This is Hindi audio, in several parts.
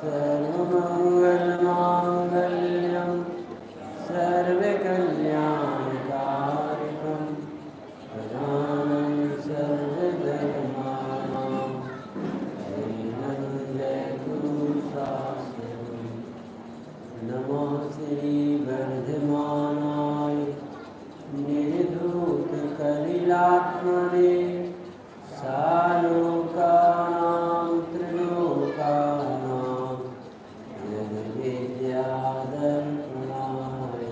सर्वमङ्गलमाङ्गल्यं सर्वकल्याणकारिणं प्रदानं सर्वधर्माणां शरणं जयगुरुशास्त्रम्। नमो श्रीवर्धमानाय निर्धूतकलिलात्मने सालोकानां त्रिलोकानां जगद्विद्यादर्पणाय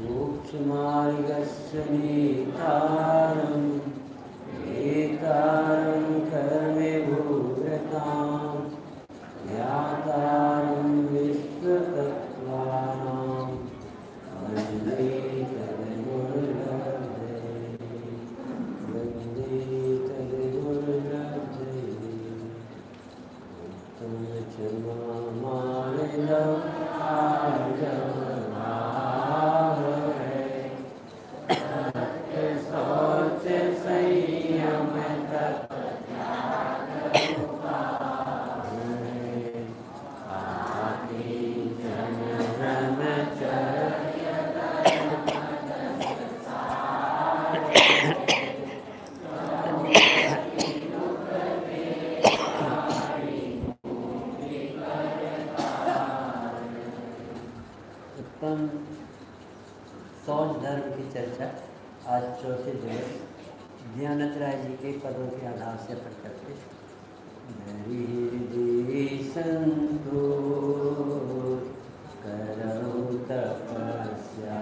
मोक्षमार्गस्य नेतारम् एतारं कर्मे भूयतां ज्ञातारं विश्वतत्त्वानां वन्दे सौच धर्म की चर्चा आज चौथे दिवस ज्ञानराय जी के पदों के आधार से पर करते संतोष करो तपस्या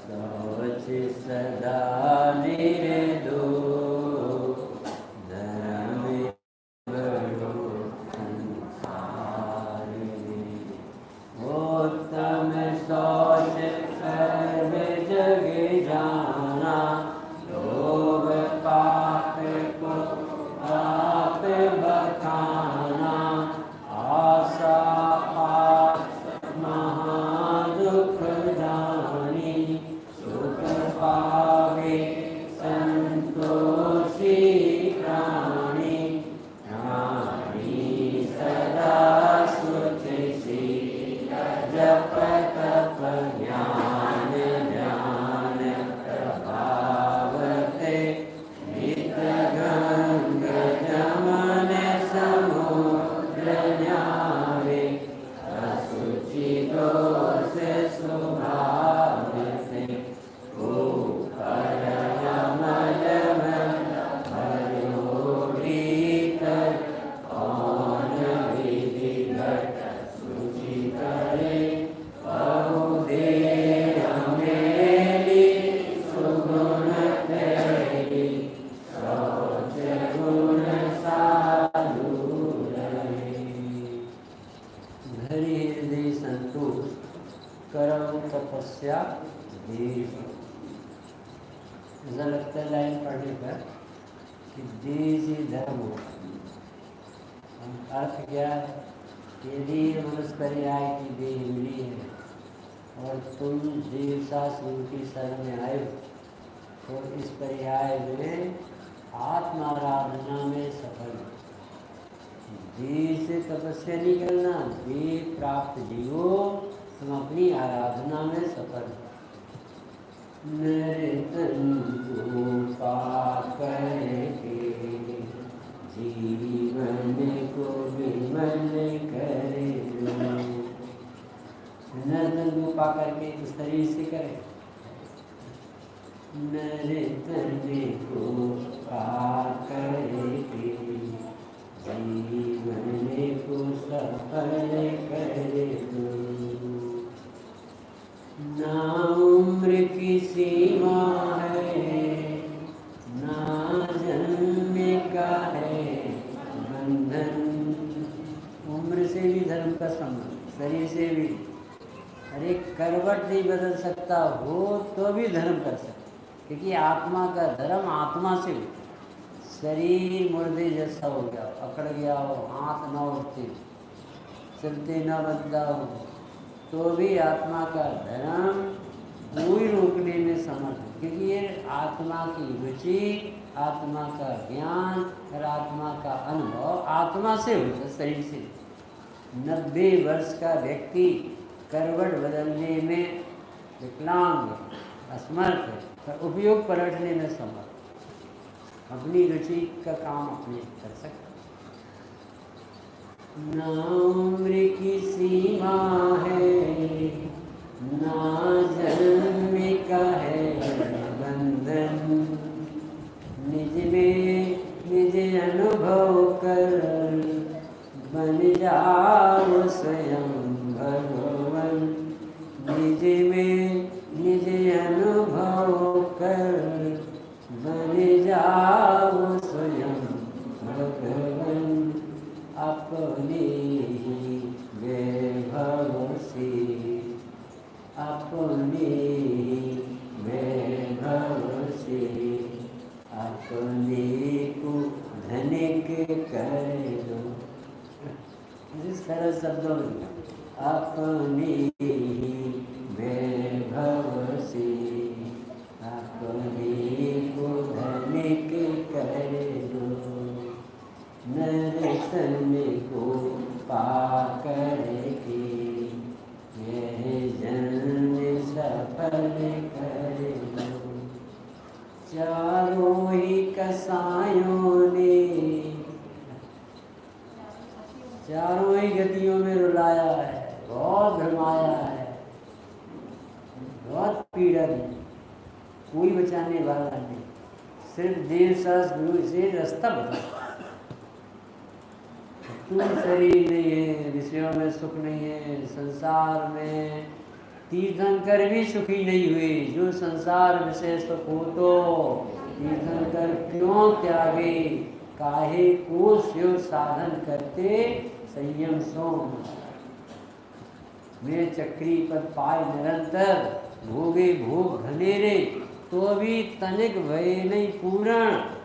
शौच सदा निर्दो क्योंकि आत्मा का धर्म आत्मा से हो। शरीर मुर्दे जैसा हो गया, अकड़ गया हो, हाथ न उठते, चलते न बनता हो, तो भी आत्मा का धर्म कोई रोकने में समर्थ है। क्योंकि ये आत्मा की रुचि आत्मा का ज्ञान और आत्मा का अनुभव आत्मा से होता, शरीर से। 90 वर्ष का व्यक्ति करवट बदलने में विकलांग, असमर्थ है, पर उपयोग पलटने में समर्थ, अपनी रुचि का काम अपने कर सकता। ना उम्र की सीमा है, ना जन्म का है बंधन, निज में निज अनुभव कर बन जाओ स्वयं भगवन। निज में निज अनुभव कर बन जाओ स्वयं भगवन। अपने ही वैभव से, अपने ही वैभव से अपने को धनिक कर दो। इस सरल शब्दों में अपने ही वैभव से अपने को धनिक कर दो। नरतन को पाकर के यह जन्म सफल कर दो। चारों ही कसायों ने, चारों ही गतियों में रुलाया है, बहुत भरमाया है, बहुत पीड़ा दी, कोई बचाने वाला नहीं। सिर्फ देव शास्त्र गुरु से रास्ता बता। तू शरीर नहीं है, विषयों में सुख नहीं है, संसार में तीर्थंकर भी सुखी नहीं हुए। जो संसार विषय सुख हो तो तीर्थंकर क्यों त्यागे। काहे को शिव साधन करते संयम सो। मैं चक्री पर पाए निरंतर, भोगे भोग घनेरे, तो भी तनिक भय नहीं पूर्ण,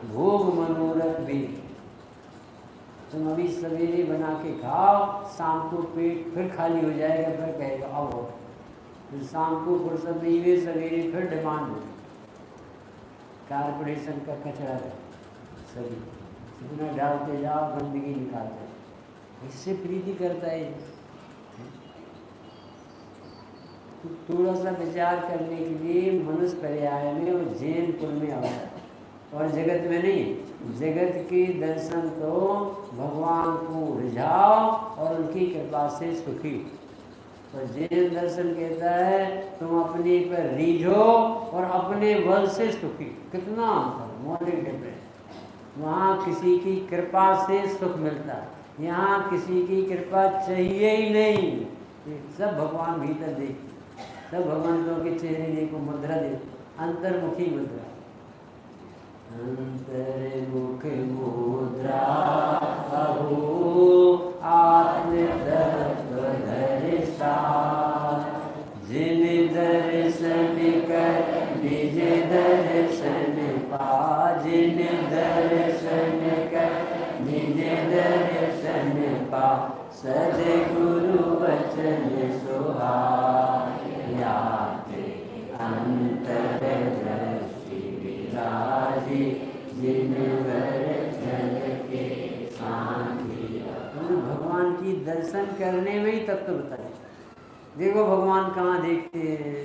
भोग मनोरथ भी। तुम अभी सवेरे बना के खाओ, शाम को पेट फिर खाली हो जाएगा, फिर कहेगा अब हो। फिर शाम को फुर्सत नहीं हुई, सवेरे फिर डिमांड हो। कारपोरेशन का कचरा है सभी, जितना डालते जाओ गंदगी निकालते जाओ। इससे प्रीति करता है। तो थोड़ा सा विचार करने के लिए मनुष्य पर्याय में और जैन कुल में आता है, और जगत में नहीं। जगत के दर्शन तो भगवान को रिझाओ और उनकी कृपा से सुखी। और जैन दर्शन कहता है तुम अपने पर रीझो और अपने बल से सुखी। कितना अंतर, मौलिक डिफरेंस। वहाँ किसी की कृपा से सुख मिलता है, यहाँ किसी की कृपा चाहिए ही नहीं। सब भगवान भीतर देखते, सब भगवंतों के चेहरे देखो, मुद्रा देखो, अंतर्मुखी मुद्रा। अंतर्मुख मुद्रा अहो आत्मतत्व दर्शन। जिन दर्शन कर निज दर्शन पा, जिन दर्शन कर निज दर्शन पा, सद्गुरु वचन सुहाते अंतर दृष्टि विराजी, जिन वचन के शांति। भगवान की दर्शन करने में ही तत्व बताए। देखो भगवान कहाँ देखते हैं,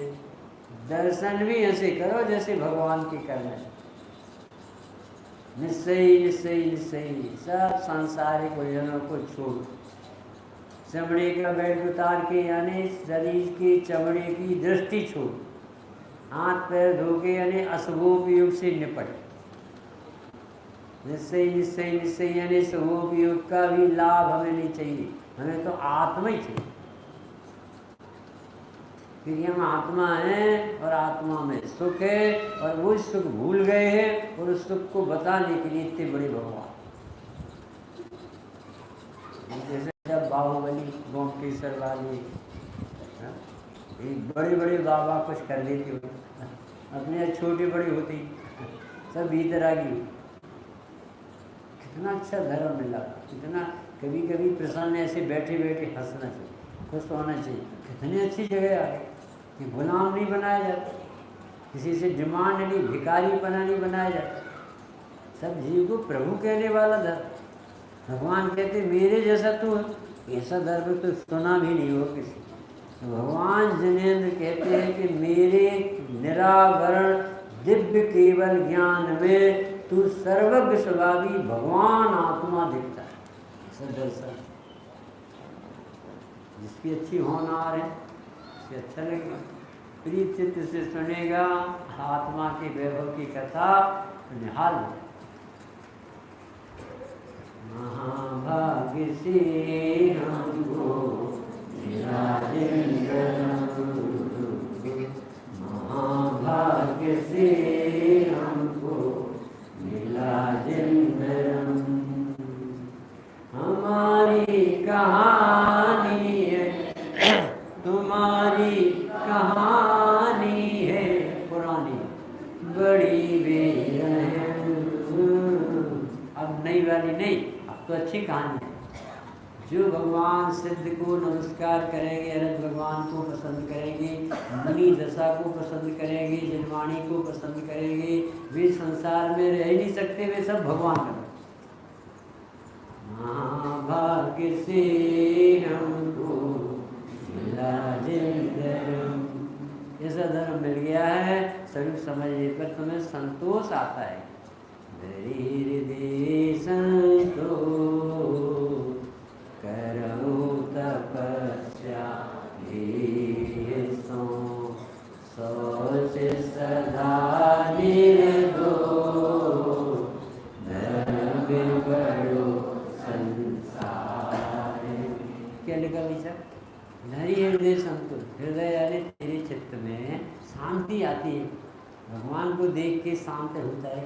दर्शन भी ऐसे करो जैसे भगवान के करना। निश्चय निश्चय निश्चय, सब सांसारिक उलझनों को छोड़, चमड़े का बेल्ट उतार के यानी शरीर की चमड़े की दृष्टि छोड़, हाथ पैर धो के यानी अशुभोपयोग से निपट। निश्चय निश्चय निश्चय यानी शुभोपयोग का भी लाभ हमें नहीं चाहिए, हमें तो आत्मा ही चाहिए। क्योंकि हम आत्मा हैं और आत्मा में सुख है, और वो सुख भूल गए हैं, और उस सुख को बताने के लिए इतने बड़े भगवान। जैसे जब बाहुबली गोमकेश्वर वाले बड़े बड़े बाबा कुछ कर लेते हो, अपने छोटे बड़े होते सब भीतर आ गई। कितना अच्छा धर्म मिला, कितना। कभी कभी प्रसन्न ऐसे बैठे बैठे हंसना चाहिए, खुश होना चाहिए। कितनी अच्छी जगह आ गई कि गुलाम नहीं बनाया जाता, किसी से डिमांड नहीं, भिखारी पना नहीं बनाया जाता। सब जीव को प्रभु कहने वाला धर्म। भगवान कहते मेरे जैसा तू है, ऐसा धर्म तो सुना भी नहीं हो किसी। तो भगवान जिनेंद्र कहते हैं कि मेरे निरावरण दिव्य केवल ज्ञान में तू सर्वज्ञ स्वभावी भगवान आत्मा दिखता है। ऐसा दर्शन जिसकी अच्छी होनार है उसे अच्छा लगेगा, प्रीत चित्त से सुनेगा आत्मा के वैभव की कथा तो निहाल हो। महाभाग्य से हमको मिला जिंदगी, महाभाग्य से हमको मिला जिंदगी, हमारी कहानी है तुम्हारी कहानी है पुरानी बड़ी बेरहम। अब नई वाली नहीं, अब तो अच्छी कहानी है। जो भगवान सिद्ध को नमस्कार करेंगे, अनंत भगवान को पसंद करेंगे, मुनि दशा को पसंद करेंगे, जनवाणी को पसंद करेंगे, वे संसार में रह नहीं सकते, वे सब भगवान का। भाग्य से हमको मिला धर्म, ऐसा धर्म मिल गया है, सभी समझने पर तुम्हें संतोष आता है। हृदय संतोष करो तपस्या सोच सदा निर्दोष, धर्म बड़ो संसार। क्या लिखा भैया? धरी हृदय संतोष, हृदय यानी तेरे चित्त में शांति आती है, भगवान को देख के शांत होता है।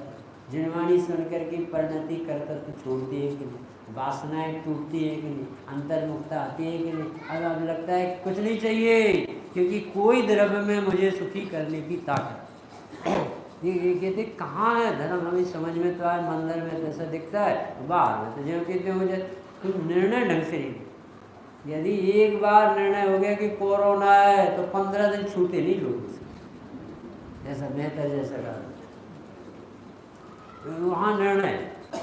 जनवाणी सुनकर के परिणति कर्तव्य छोड़ती है कि नहीं, वासनाएं टूटती है कि नहीं, अंतर्मुक्ता आती है कि नहीं। अब लगता है कुछ नहीं चाहिए, क्योंकि कोई द्रव्य में मुझे सुखी करने की ताकत। ये कहते कहाँ है धर्म, हमें समझ में तो आए, मंदिर में जैसा दिखता है, बाहर में तो जो कहते हो जाए तुम निर्णय ढंग से नहीं। यदि एक बार निर्णय हो गया कि कोरोना है तो 15 दिन छूटे नहीं लोग, जैसा बेहतर जैसा कहा वहाँ निर्णय।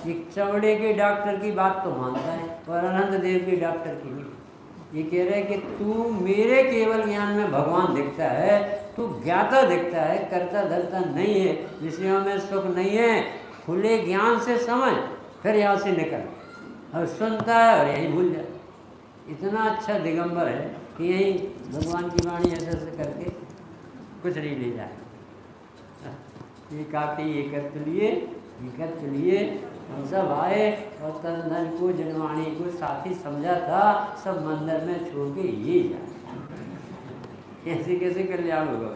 एक चमड़े के डॉक्टर की बात तो मानता है, और अनंत देव के डॉक्टर की नहीं। ये कह रहे हैं कि तू मेरे केवल ज्ञान में भगवान दिखता है, तू ज्ञाता दिखता है, कर्ता धर्ता नहीं है, विषयों में सुख नहीं है। खुले ज्ञान से समझ, फिर यहाँ से निकल। और सुनता है और यही भूल जाए। इतना अच्छा दिगंबर है कि यही भगवान की वाणी ऐसे ऐसे करके कुछ नहीं ले जाए। ये काफी एकत्र लिए हम सब आए और तन को जनवाणी को साथी समझा था, सब मंदिर में छोड़ के ये जाए। कैसे कैसे कल्याण होगा,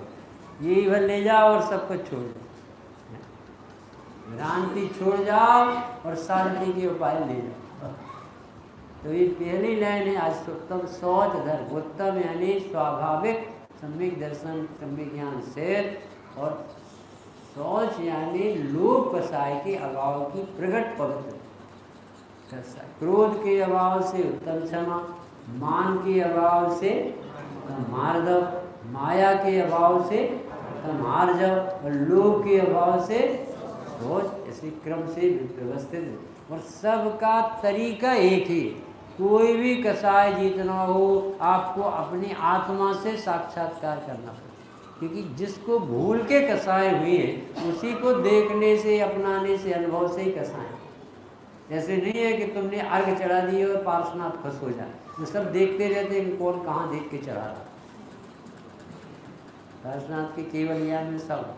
यही भर ले जाओ और सब कुछ छोड़ दो, भ्रांति छोड़ जाओ और शांति के उपाय ले जाओ। तो ये पहली लाइन है आज उत्तम सोच धर्म, उत्तम यानी स्वाभाविक सम्यक दर्शन सम्यक ज्ञान से, और सोच यानी लोभ कसाय के अभाव की प्रगट पवित्र। क्रोध के अभाव से उत्तम क्षमा, मान के अभाव से मार्दव, माया के अभाव से मार्जव, और लोभ के अभाव से सोच। इसी क्रम से व्यवस्थित, और सबका तरीका एक ही। कोई भी कसाय जीतना हो आपको अपनी आत्मा से साक्षात्कार करना पड़ेगा, क्योंकि जिसको भूल के कसाय हुई है उसी को देखने से, अपनाने से, अनुभव से ही कसाय। ऐसे नहीं है कि तुमने अर्घ चढ़ा दिए और पार्श्वनाथ खुश हो जाए, वो सब देखते रहते हैं कि कौन कहाँ देख के चढ़ा रहा। पार्श्वनाथ के केवल ज्ञान में सब।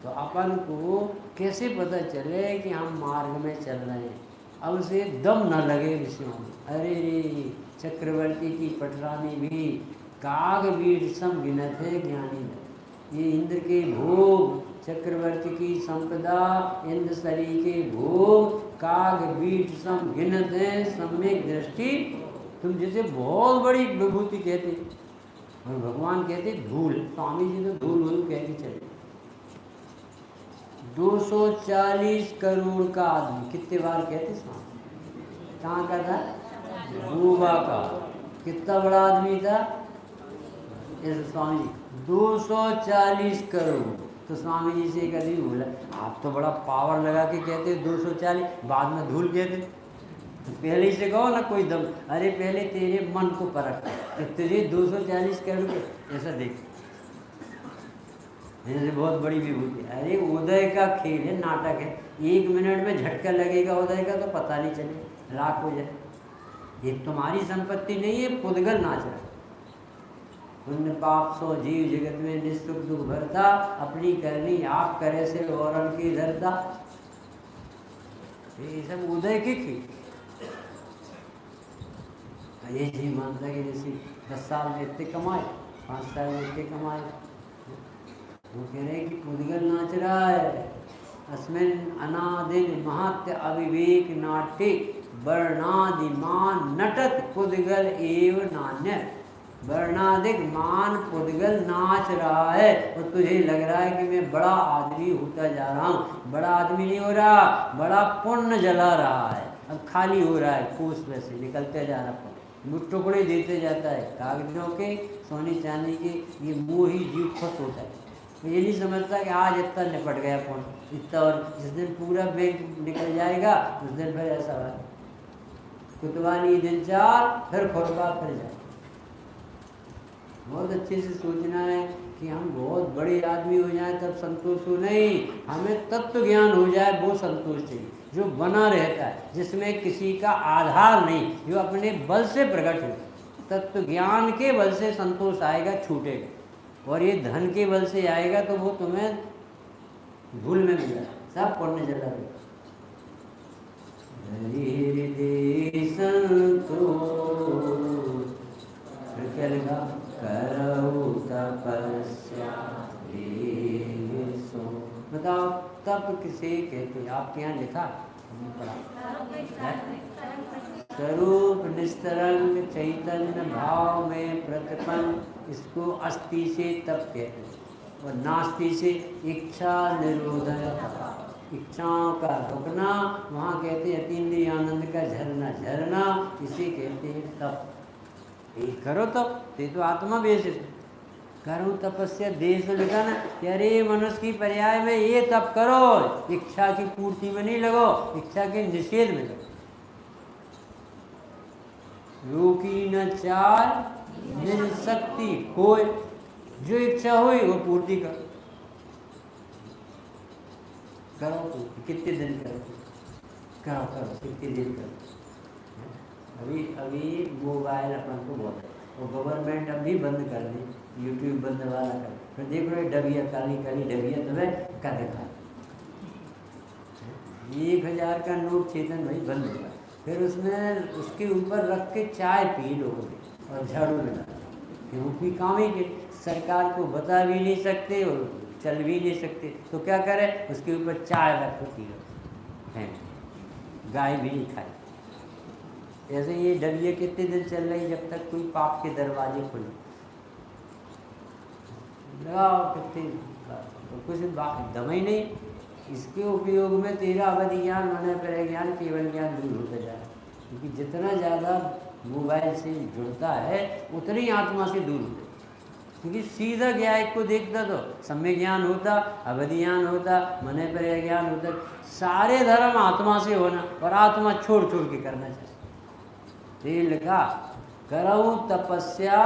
तो अपन को कैसे पता चले कि हम मार्ग में चल रहे हैं, अब उसे दम न लगे विषयों में। अरे रे चक्रवर्ती की पटरानी भी काग बीट सम गिनत है ज्ञानी है। ये इंद्र के भोग, चक्रवर्ती की संपदा, इंद्र सरी के भोग, काग बीट सम गिनत है सम्यक दृष्टि। तुम जैसे बहुत बड़ी विभूति कहते, और भगवान कहते धूल। स्वामी जी तो धूल वूल कह के चले। 240 करोड़ का आदमी कितने बार कहते स्वामी? कहाँ का था? गोवा का। कितना बड़ा आदमी था ऐसे स्वामी? 240 करोड़। तो स्वामी जी से एक आदमी बोला, आप तो बड़ा पावर लगा के कहते 240, बाद में धूल कहते, तो पहले ही से कहो ना कोई दम। अरे पहले तेरे मन को परख कि तुझे 240 करोगे, ऐसा देख, ऐसे बहुत बड़ी विभूति। अरे उदय का खेल है, नाटक है, 1 मिनट में झटका लगेगा उदय का तो पता नहीं चले, लाख हो जाए। ये तुम्हारी संपत्ति नहीं है, पुद्गल नाच रहा है। पुण्य पाप सो जीव जगत में निःसुख दुख भरता, अपनी करनी आप करे से औरन की धरता। ये सब उदय के खेल। ये जी मानता कि जैसे 10 साल में इतने कमाए, 5 साल में इतने कमाए, वो कह रहे कि पुद्गल नाच रहा है। अस्मिन अनादिन महत्य अविवेक नाट्य वर्णादिमान नटत पुद्गल एव नान्य। वर्णाधिक मान पुद्गल नाच रहा है और तुझे लग रहा है कि मैं बड़ा आदमी होता जा रहा हूँ। बड़ा आदमी नहीं हो रहा, बड़ा पुण्य जला रहा है। अब खाली हो रहा है, कोस में से निकलते जा रहा है, टुकड़े देते जाता है कागजों के, सोने चांदी के। ये मोही जीव खुश होता है, ये नहीं समझता कि आज इतना निपट गया पुण्य इतना, और जिस दिन पूरा बैंक निकल जाएगा उस दिन फिर ऐसा है कुतवानी दिन 4 फिर खुरपा फिर जाए। बहुत अच्छे से सोचना है कि हम बहुत बड़े आदमी हो जाएं तब संतोष हो, नहीं, हमें तत्व ज्ञान हो जाए वो संतोष चाहिए, जो बना रहता है, जिसमें किसी का आधार नहीं, जो अपने बल से प्रकट हो। तत्व ज्ञान के बल से संतोष आएगा, छूटेगा, और ये धन के बल से आएगा तो वो तुम्हें भूल में मिला, सब पुण्य जला देगा। बताओ तप किसे कहते? आपके यहाँ लिखा, स्वरूप निस्तरंग चैतन्य भाव में प्रतिपन्न, इसको अस्थि से तप कहते हैं, और नास्ति से इच्छा निरोधन, इच्छाओं का रुकना, वहाँ कहते हैं अतीन्द्रिय आनंद का झरना, झरना इसे कहते हैं तप। ये करो तप, ये तो आत्मा बेस है। करो तपस्या देश लिखा ना, अरे मनुष्य की पर्याय में ये तप करो, इच्छा की पूर्ति में नहीं लगो, इच्छा के निषेध में लगो। रोकी न चाल निज शक्ति होय, जो इच्छा हुई वो पूर्ति करो। करो कितने दिन करो, करो कितने दिन करो। अभी मोबाइल अपन को बहुत है, और गवर्नमेंट अभी बंद कर दी, यूट्यूब बंद वाला कर, फिर देख रहे डबिया, काली काली डबिया तुम्हें कर दिखा। 1000 का नोट चेतन भाई बंद हुआ, फिर उसमें उसके ऊपर रख के चाय पी लोगों ने और झाड़ू लगा, क्योंकि काम ही के सरकार को बता भी नहीं सकते और चल भी नहीं सकते, तो क्या करें, उसके ऊपर चाय रख पी लो, गाय भी नहीं खाए। ऐसे ये डबिया कितने दिन चल रही, जब तक कोई पाप के दरवाजे खुले। लगाओ कितने, तो कुछ दम ही नहीं। इसके उपयोग में तेरा अवधि ज्ञान, मन पर ज्ञान, केवल ज्ञान दूर होता जा रहा है, क्योंकि जितना ज़्यादा मोबाइल से जुड़ता है उतनी आत्मा से दूर होता है। क्योंकि सीधा ज्ञान को देखता तो सम्य ज्ञान होता, अवधि ज्ञान होता, मन पर ज्ञान होता, सारे धर्म आत्मा से होना, और आत्मा छोड़ छोड़ के करना चाहिए। तेल का करो तपस्या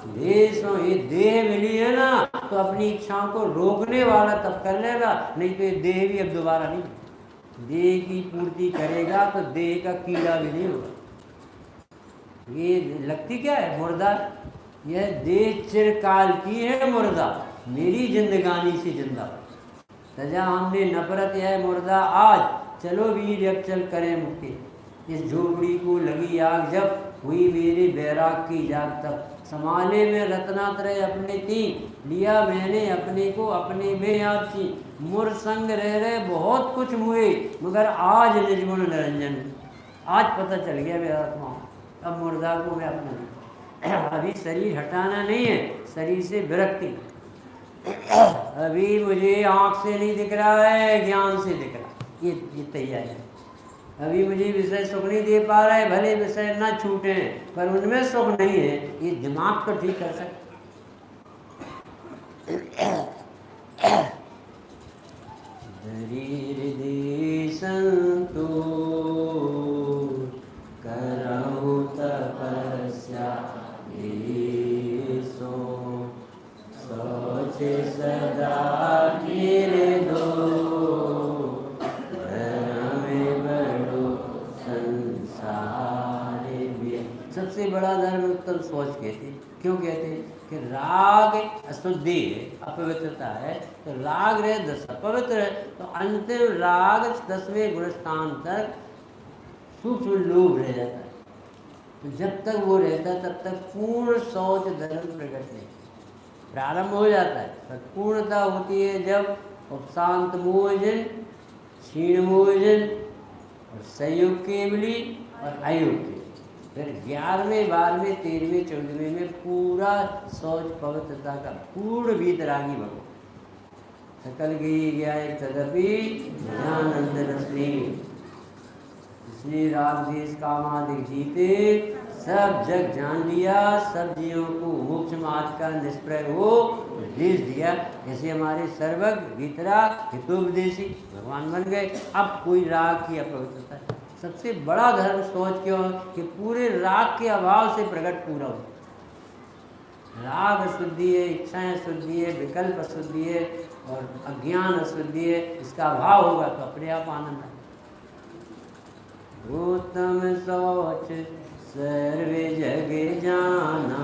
देशों, ये देह मिली है ना, तो अपनी इच्छाओं को रोकने वाला तप कर लेगा, नहीं तो ये देह भी अब दोबारा नहीं, देह की पूर्ति करेगा तो देह का कीड़ा भी नहीं होगा। ये लगती क्या है, मुर्दा, यह देह चिरकाल की है मुर्दा, मेरी जिंदगानी से जिंदा। सजा हमने नफरत है मुर्दा आज, चलो वीर अब चल करें मुक्ति। इस झोपड़ी को लगी आग जब, हुई मेरे बैराग की जाग तब। संभाले में रत्नात्रय अपने तीन, लिया मैंने अपने को अपने में आपसी। मुर संग रह रहे बहुत कुछ हुए, मगर आज निजगुण निरंजन, आज पता चल गया मेरा आत्मा, अब मुर्दा को मैं अपना, अभी शरीर हटाना नहीं है, शरीर से विरक्ति। अभी मुझे आँख से नहीं दिख रहा है, ज्ञान से दिख रहा, ये तैयारी है। अभी मुझे विषय सुख नहीं दे पा रहा है, भले विषय ना छूटे पर उनमें सुख नहीं है, ये दिमाग को ठीक कर सकते। दूर करहु तपस्या सो सोच सदा गिरे दो सबसे बड़ा धर्म उत्तम सोच कहते। क्यों कहते? कि राग अशुद्धि है, अपवित्रता है, तो राग रहे दस अपवित्र है, तो अंतिम राग 10वें गुणस्थान तक सूक्ष्म लोभ रह जाता है। तो जब तक वो रहता है तब तक पूर्ण शौच धर्म प्रकट नहीं प्रारंभ हो जाता है। पर पूर्णता होती है जब उपशांत मोहजन, क्षीण मोहजन और संयोग केवली और अयोग्य। फिर 11वें 12वें 13वें 14वें में पूरा शौच पवित्रता का पूर्ण वीतरागी भगवान सकल गई गया एक तदपि ज्ञानंद रश्मि। इसलिए राग देश कामादिक जीते सब जग जान लिया, सब जीवों को मोक्ष मार्ग का निष्प्रय हो उपदेश दिया। जैसे हमारे सर्वज्ञ वीतरा हितोपदेशी भगवान बन गए। अब कोई राग की अपवित्रता है। सबसे बड़ा धर्म सोच क्यों कि पूरे राग के अभाव से प्रकट पूरा हो। राग अशुद्धि है, इच्छाएं अशुद्धि है, विकल्प अशुद्धि है और अज्ञान अशुद्धि है। इसका अभाव होगा तो अपने आप आनंद है। उत्तम सोच सर्वे जगे जाना,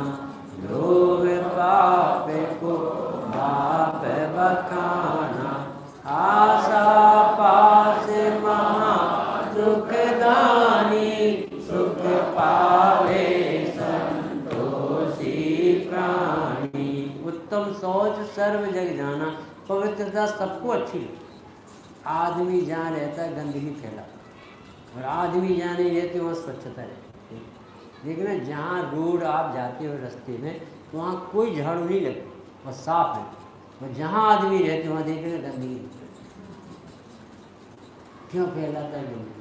लोभ पाप को पाप बखाना, आशा पास महा सुखदानी, सुख पावे संतोषी प्राणी। उत्तम सोच सर्व जग जाना, पवित्रता सबको अच्छी लगे। आदमी जहाँ रहता है गंदगी फैला और आदमी जहाँ नहीं रहते वहाँ स्वच्छता रहती है। देखना जहाँ रोड आप जाते हो रास्ते में तो वहाँ कोई झाड़ू नहीं लगती और साफ है, और जहाँ आदमी रहते वहाँ देखेंगे गंदगी क्यों फैलाता है गंदगी।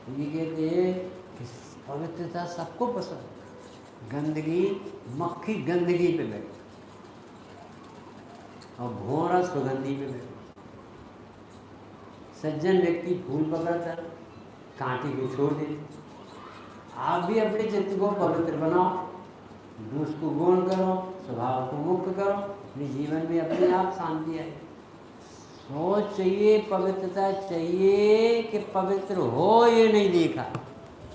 ये कहते हैं कि पवित्रता सबको पसंद। गंदगी मक्खी गंदगी पे बैठे और भौरा सुगंधी पे बैठे। सज्जन व्यक्ति फूल पकड़ता कांटे को छोड़ दे। आप भी अपने चित्त को पवित्र बनाओ, दोष को गौण करो, स्वभाव को मुक्त करो, अपने जीवन में अपने आप शांति आए। सोच चाहिए, पवित्रता चाहिए कि पवित्र हो ये नहीं देखा।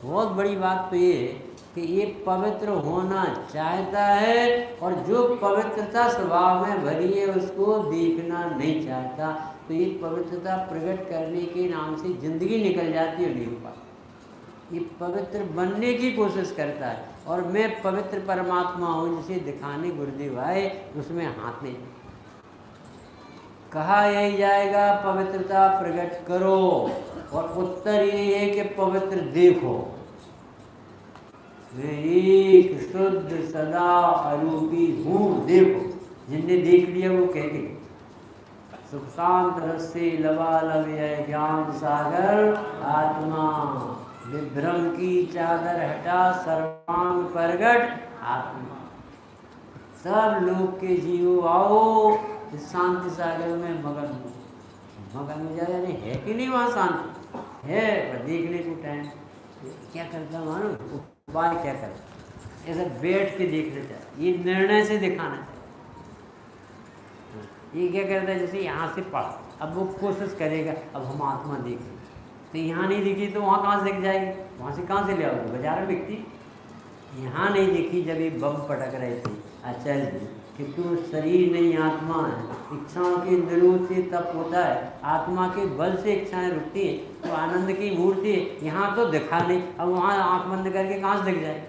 बहुत बड़ी बात तो ये है कि ये पवित्र होना चाहता है और जो पवित्रता स्वभाव में भरी है उसको देखना नहीं चाहता। तो ये पवित्रता प्रकट करने के नाम से जिंदगी निकल जाती है, नहीं हो पाती। ये पवित्र बनने की कोशिश करता है और मैं पवित्र परमात्मा हूँ जिसे दिखाने गुरुदेव आए, उसमें हाथ नहीं। कहा यही जाएगा पवित्रता प्रकट करो, और उत्तर ये है कि पवित्र देखो। मैं एक शुद्ध सदा अरूपी हूँ, देखो। जिनने देख लिया वो कह के सुख शांत रस्से लबालब है ज्ञान सागर आत्मा, विभ्रम की चादर हटा सर्वांग प्रगट आत्मा। सब लोग के जीवो आओ इस शांति सागर में मगन हो। मगन हो जाए नहीं है कि नहीं वहाँ शांति है, पर देखने को टाइम क्या करता मानो उपाय क्या करता, ऐसा बैठ के देखना चाहिए। ये निर्णय से दिखाना चाहिए। ये क्या करता है जैसे यहाँ से पढ़ा, अब वो कोशिश करेगा अब हम आत्मा देखें, तो यहाँ नहीं दिखी तो वहाँ कहाँ से दिख जाएगी, वहाँ से कहाँ से ले आओगे, बाजार में बिकती। यहाँ नहीं दिखी जब ये बम पटक रहे थे आचार्य जी कि तू शरीर नहीं आत्मा है। इच्छाओं के निरोध से तप होता है, आत्मा के बल से इच्छाएं रुकती है, तो आनंद की मूर्ति है। यहाँ तो दिखा नहीं, अब वहाँ आँख बंद करके कहाँ से दिख जाए।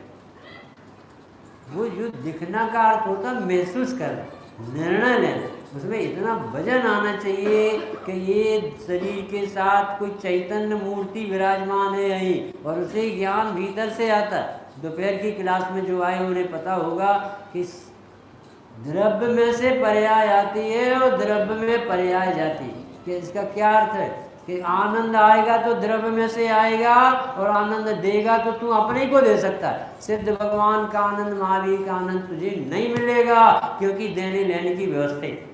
वो जो दिखना का अर्थ होता है महसूस कर, निर्णय लेना, उसमें इतना वजन आना चाहिए कि ये शरीर के साथ कोई चैतन्य मूर्ति विराजमान है यहीं, और उसे ज्ञान भीतर से आता है। दोपहर की क्लास में जो आए उन्हें पता होगा कि द्रव्य में से पर्याय आती है और द्रव्य में पर्याय जाती है। कि इसका क्या अर्थ है कि आनंद आएगा तो द्रव्य में से आएगा, और आनंद देगा तो तू अपने को दे सकता है। सिद्ध भगवान का आनंद, महावीर का आनंद तुझे नहीं मिलेगा, क्योंकि देने लेने की व्यवस्था है।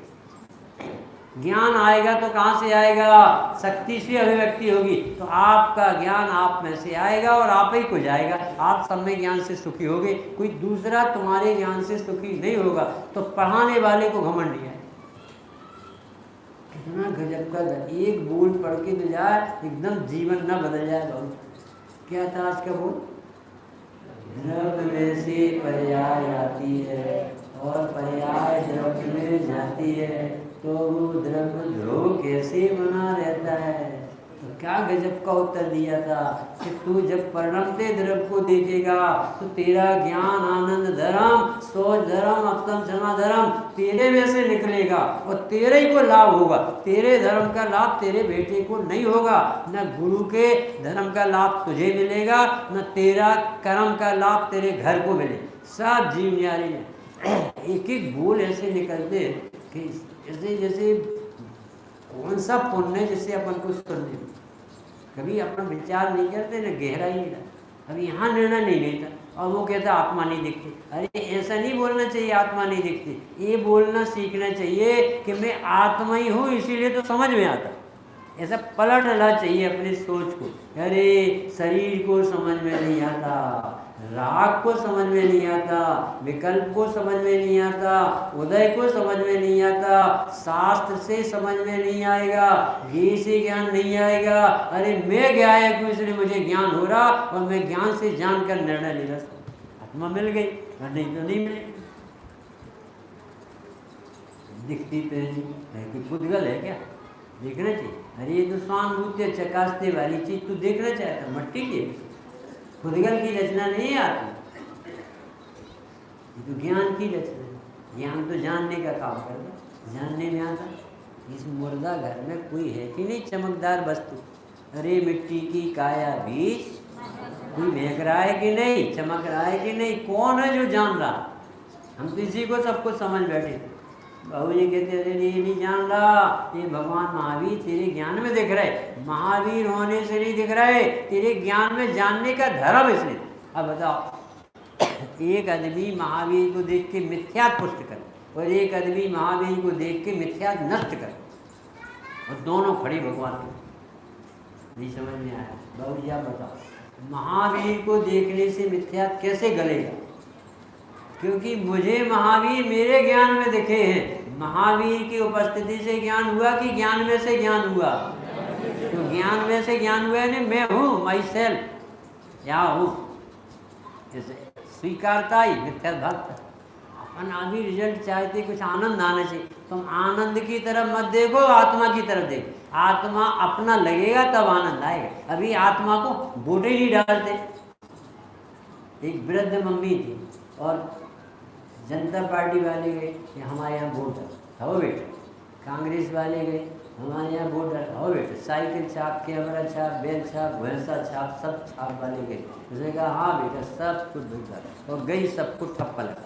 ज्ञान आएगा तो कहाँ से आएगा? शक्ति से अभिव्यक्ति होगी। तो आपका ज्ञान आप में से आएगा और आप ही को जाएगा। आप सब में ज्ञान से सुखी होगे, कोई दूसरा तुम्हारे ज्ञान से सुखी नहीं होगा। तो पढ़ाने वाले को घमंड नहीं है। कितना गजब का एक बोल पढ़ के मिल जाए एकदम जीवन न बदल जाए। बहुत क्या था आज का बोल? द्रव्य में से पर्याय आती है और पर्याय द्रव्य में जाती है, तो वो द्रव्य ध्रुव कैसे बना रहता है? तो क्या गजब का उत्तर दिया था कि तू जब परिणमते द्रव्य को देखेगा तो तेरा ज्ञान आनंद धर्म सोच धर्म अपतम क्षमा धर्म तेरे में से निकलेगा और तेरे ही को लाभ होगा। तेरे धर्म का लाभ तेरे बेटे को नहीं होगा, न गुरु के धर्म का लाभ तुझे मिलेगा, न तेरा कर्म का लाभ तेरे घर को मिले। सब जीव न्यारी है। एक एक बोल ऐसे निकलते कि जैसे जैसे कौन सा पुण्य जिससे अपन को सुनने, कभी अपन विचार नहीं करते न गहराई नहीं रहा। अभी यहाँ निर्णय नहीं लेता और वो कहता आत्मा नहीं दिखती। अरे ऐसा नहीं बोलना चाहिए आत्मा नहीं दिखती, ये बोलना सीखना चाहिए कि मैं आत्मा ही हूँ, इसीलिए तो समझ में आता। ऐसा पलटना चाहिए अपनी सोच को। अरे शरीर को समझ में नहीं आता, राग को समझ में नहीं आता, विकल्प को समझ में नहीं आता, उदय को समझ में नहीं आता, शास्त्र से समझ में नहीं आएगा, ये से ज्ञान नहीं आएगा। अरे मैं ज्ञायक हूँ इसलिए मुझे ज्ञान हो रहा और मैं ज्ञान से जानकर निर्णय ले रहा। आत्मा मिल गई और नहीं तो नहीं मिलेगी। दिखती तो है कि पुद्गल है क्या? देखना चाहिए। अरे ये तो स्वानुभूति चकासने वाली चीज तू देखना चाहता, मट्टी की खुदगल की रचना नहीं आती, ये तो ज्ञान की रचना है। ज्ञान तो जानने का काम करता, जानने में आता। इस मुर्दा घर में कोई है कि नहीं चमकदार वस्तु? अरे मिट्टी की काया बीज, कोई महक रहा है कि नहीं, चमक रहा है कि नहीं? कौन है जो जान रहा? हम तो इसी को सबको समझ बैठे। बाबू जी कहते अरे ये नहीं जान रहा, ये भगवान महावीर तेरे ज्ञान में दिख रहे। महावीर होने से नहीं दिख रहे, तेरे ज्ञान में जानने का धर्म इसलिए। अब बताओ, एक आदमी महावीर को देख के मिथ्या पुष्ट कर और एक आदमी महावीर को देख के मिथ्या नष्ट कर, और दोनों खड़े भगवान को। नहीं समझ में आया? बाबू जी आप बताओ, महावीर को देखने से मिथ्या कैसे गलेगा? क्योंकि मुझे महावीर मेरे ज्ञान में दिखे हैं। महावीर की उपस्थिति से ज्ञान हुआ कि ज्ञान में से ज्ञान हुआ? तो ज्ञान में से ज्ञान हुआ है। मैं हूँ, माई सेल्फ या हूँ, जैसे स्वीकारता ही मिथ्या भक्त। अपन आदमी रिजल्ट चाहते, कुछ आनंद आना चाहिए। तुम आनंद की तरफ मत देखो, आत्मा की तरफ देखो। आत्मा अपना लगेगा तब आनंद आएगा। अभी आत्मा को वोटे नहीं डालते। एक वृद्ध मम्मी थी और जनता पार्टी वाले गए कि हमारे यहाँ वोट हो बेटा, कांग्रेस वाले गए हमारे यहाँ वोट हो बेटा, साइकिल छाप, कैमरा छाप, बेल छाप, भैंसा छाप, सब छाप वाले गए। उसने कहा हाँ बेटा सब कुछ बेटा, और गई सबको ठप्पा लगा।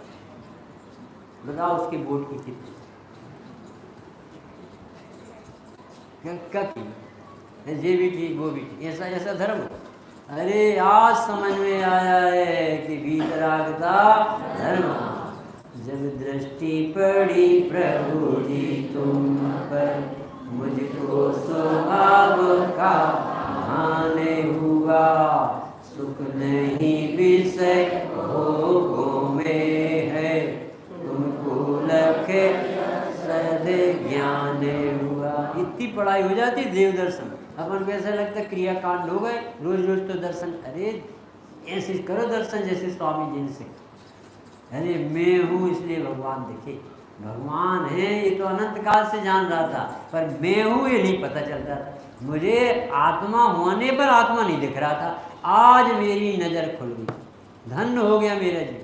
बताओ उसके वोट की कितनी ये भी ठीक वो भी ठीक, ऐसा ऐसा धर्म। अरे आज समझ में आया है कि वीतरागता धर्म। जब दृष्टि पड़ी प्रभु जी तुम पर, मुझको स्वभाव का भान हुआ। सुख नहीं विषय भोगों में है, तुमको लक्ष्य सद ज्ञान हुआ। इतनी पढ़ाई हो जाती देव दर्शन, अपन को ऐसा लगता है क्रियाकांड हो गए, रोज रोज तो दर्शन। अरे ऐसे करो दर्शन जैसे स्वामी जी ने सिखाया। अरे मैं हूँ इसलिए भगवान दिखे। भगवान है ये तो अनंत काल से जान रहा था, पर मैं हूँ ये नहीं पता चलता था। मुझे आत्मा होने पर आत्मा नहीं दिख रहा था। आज मेरी नजर खुल गई, धन्य हो गया मेरा जीवन।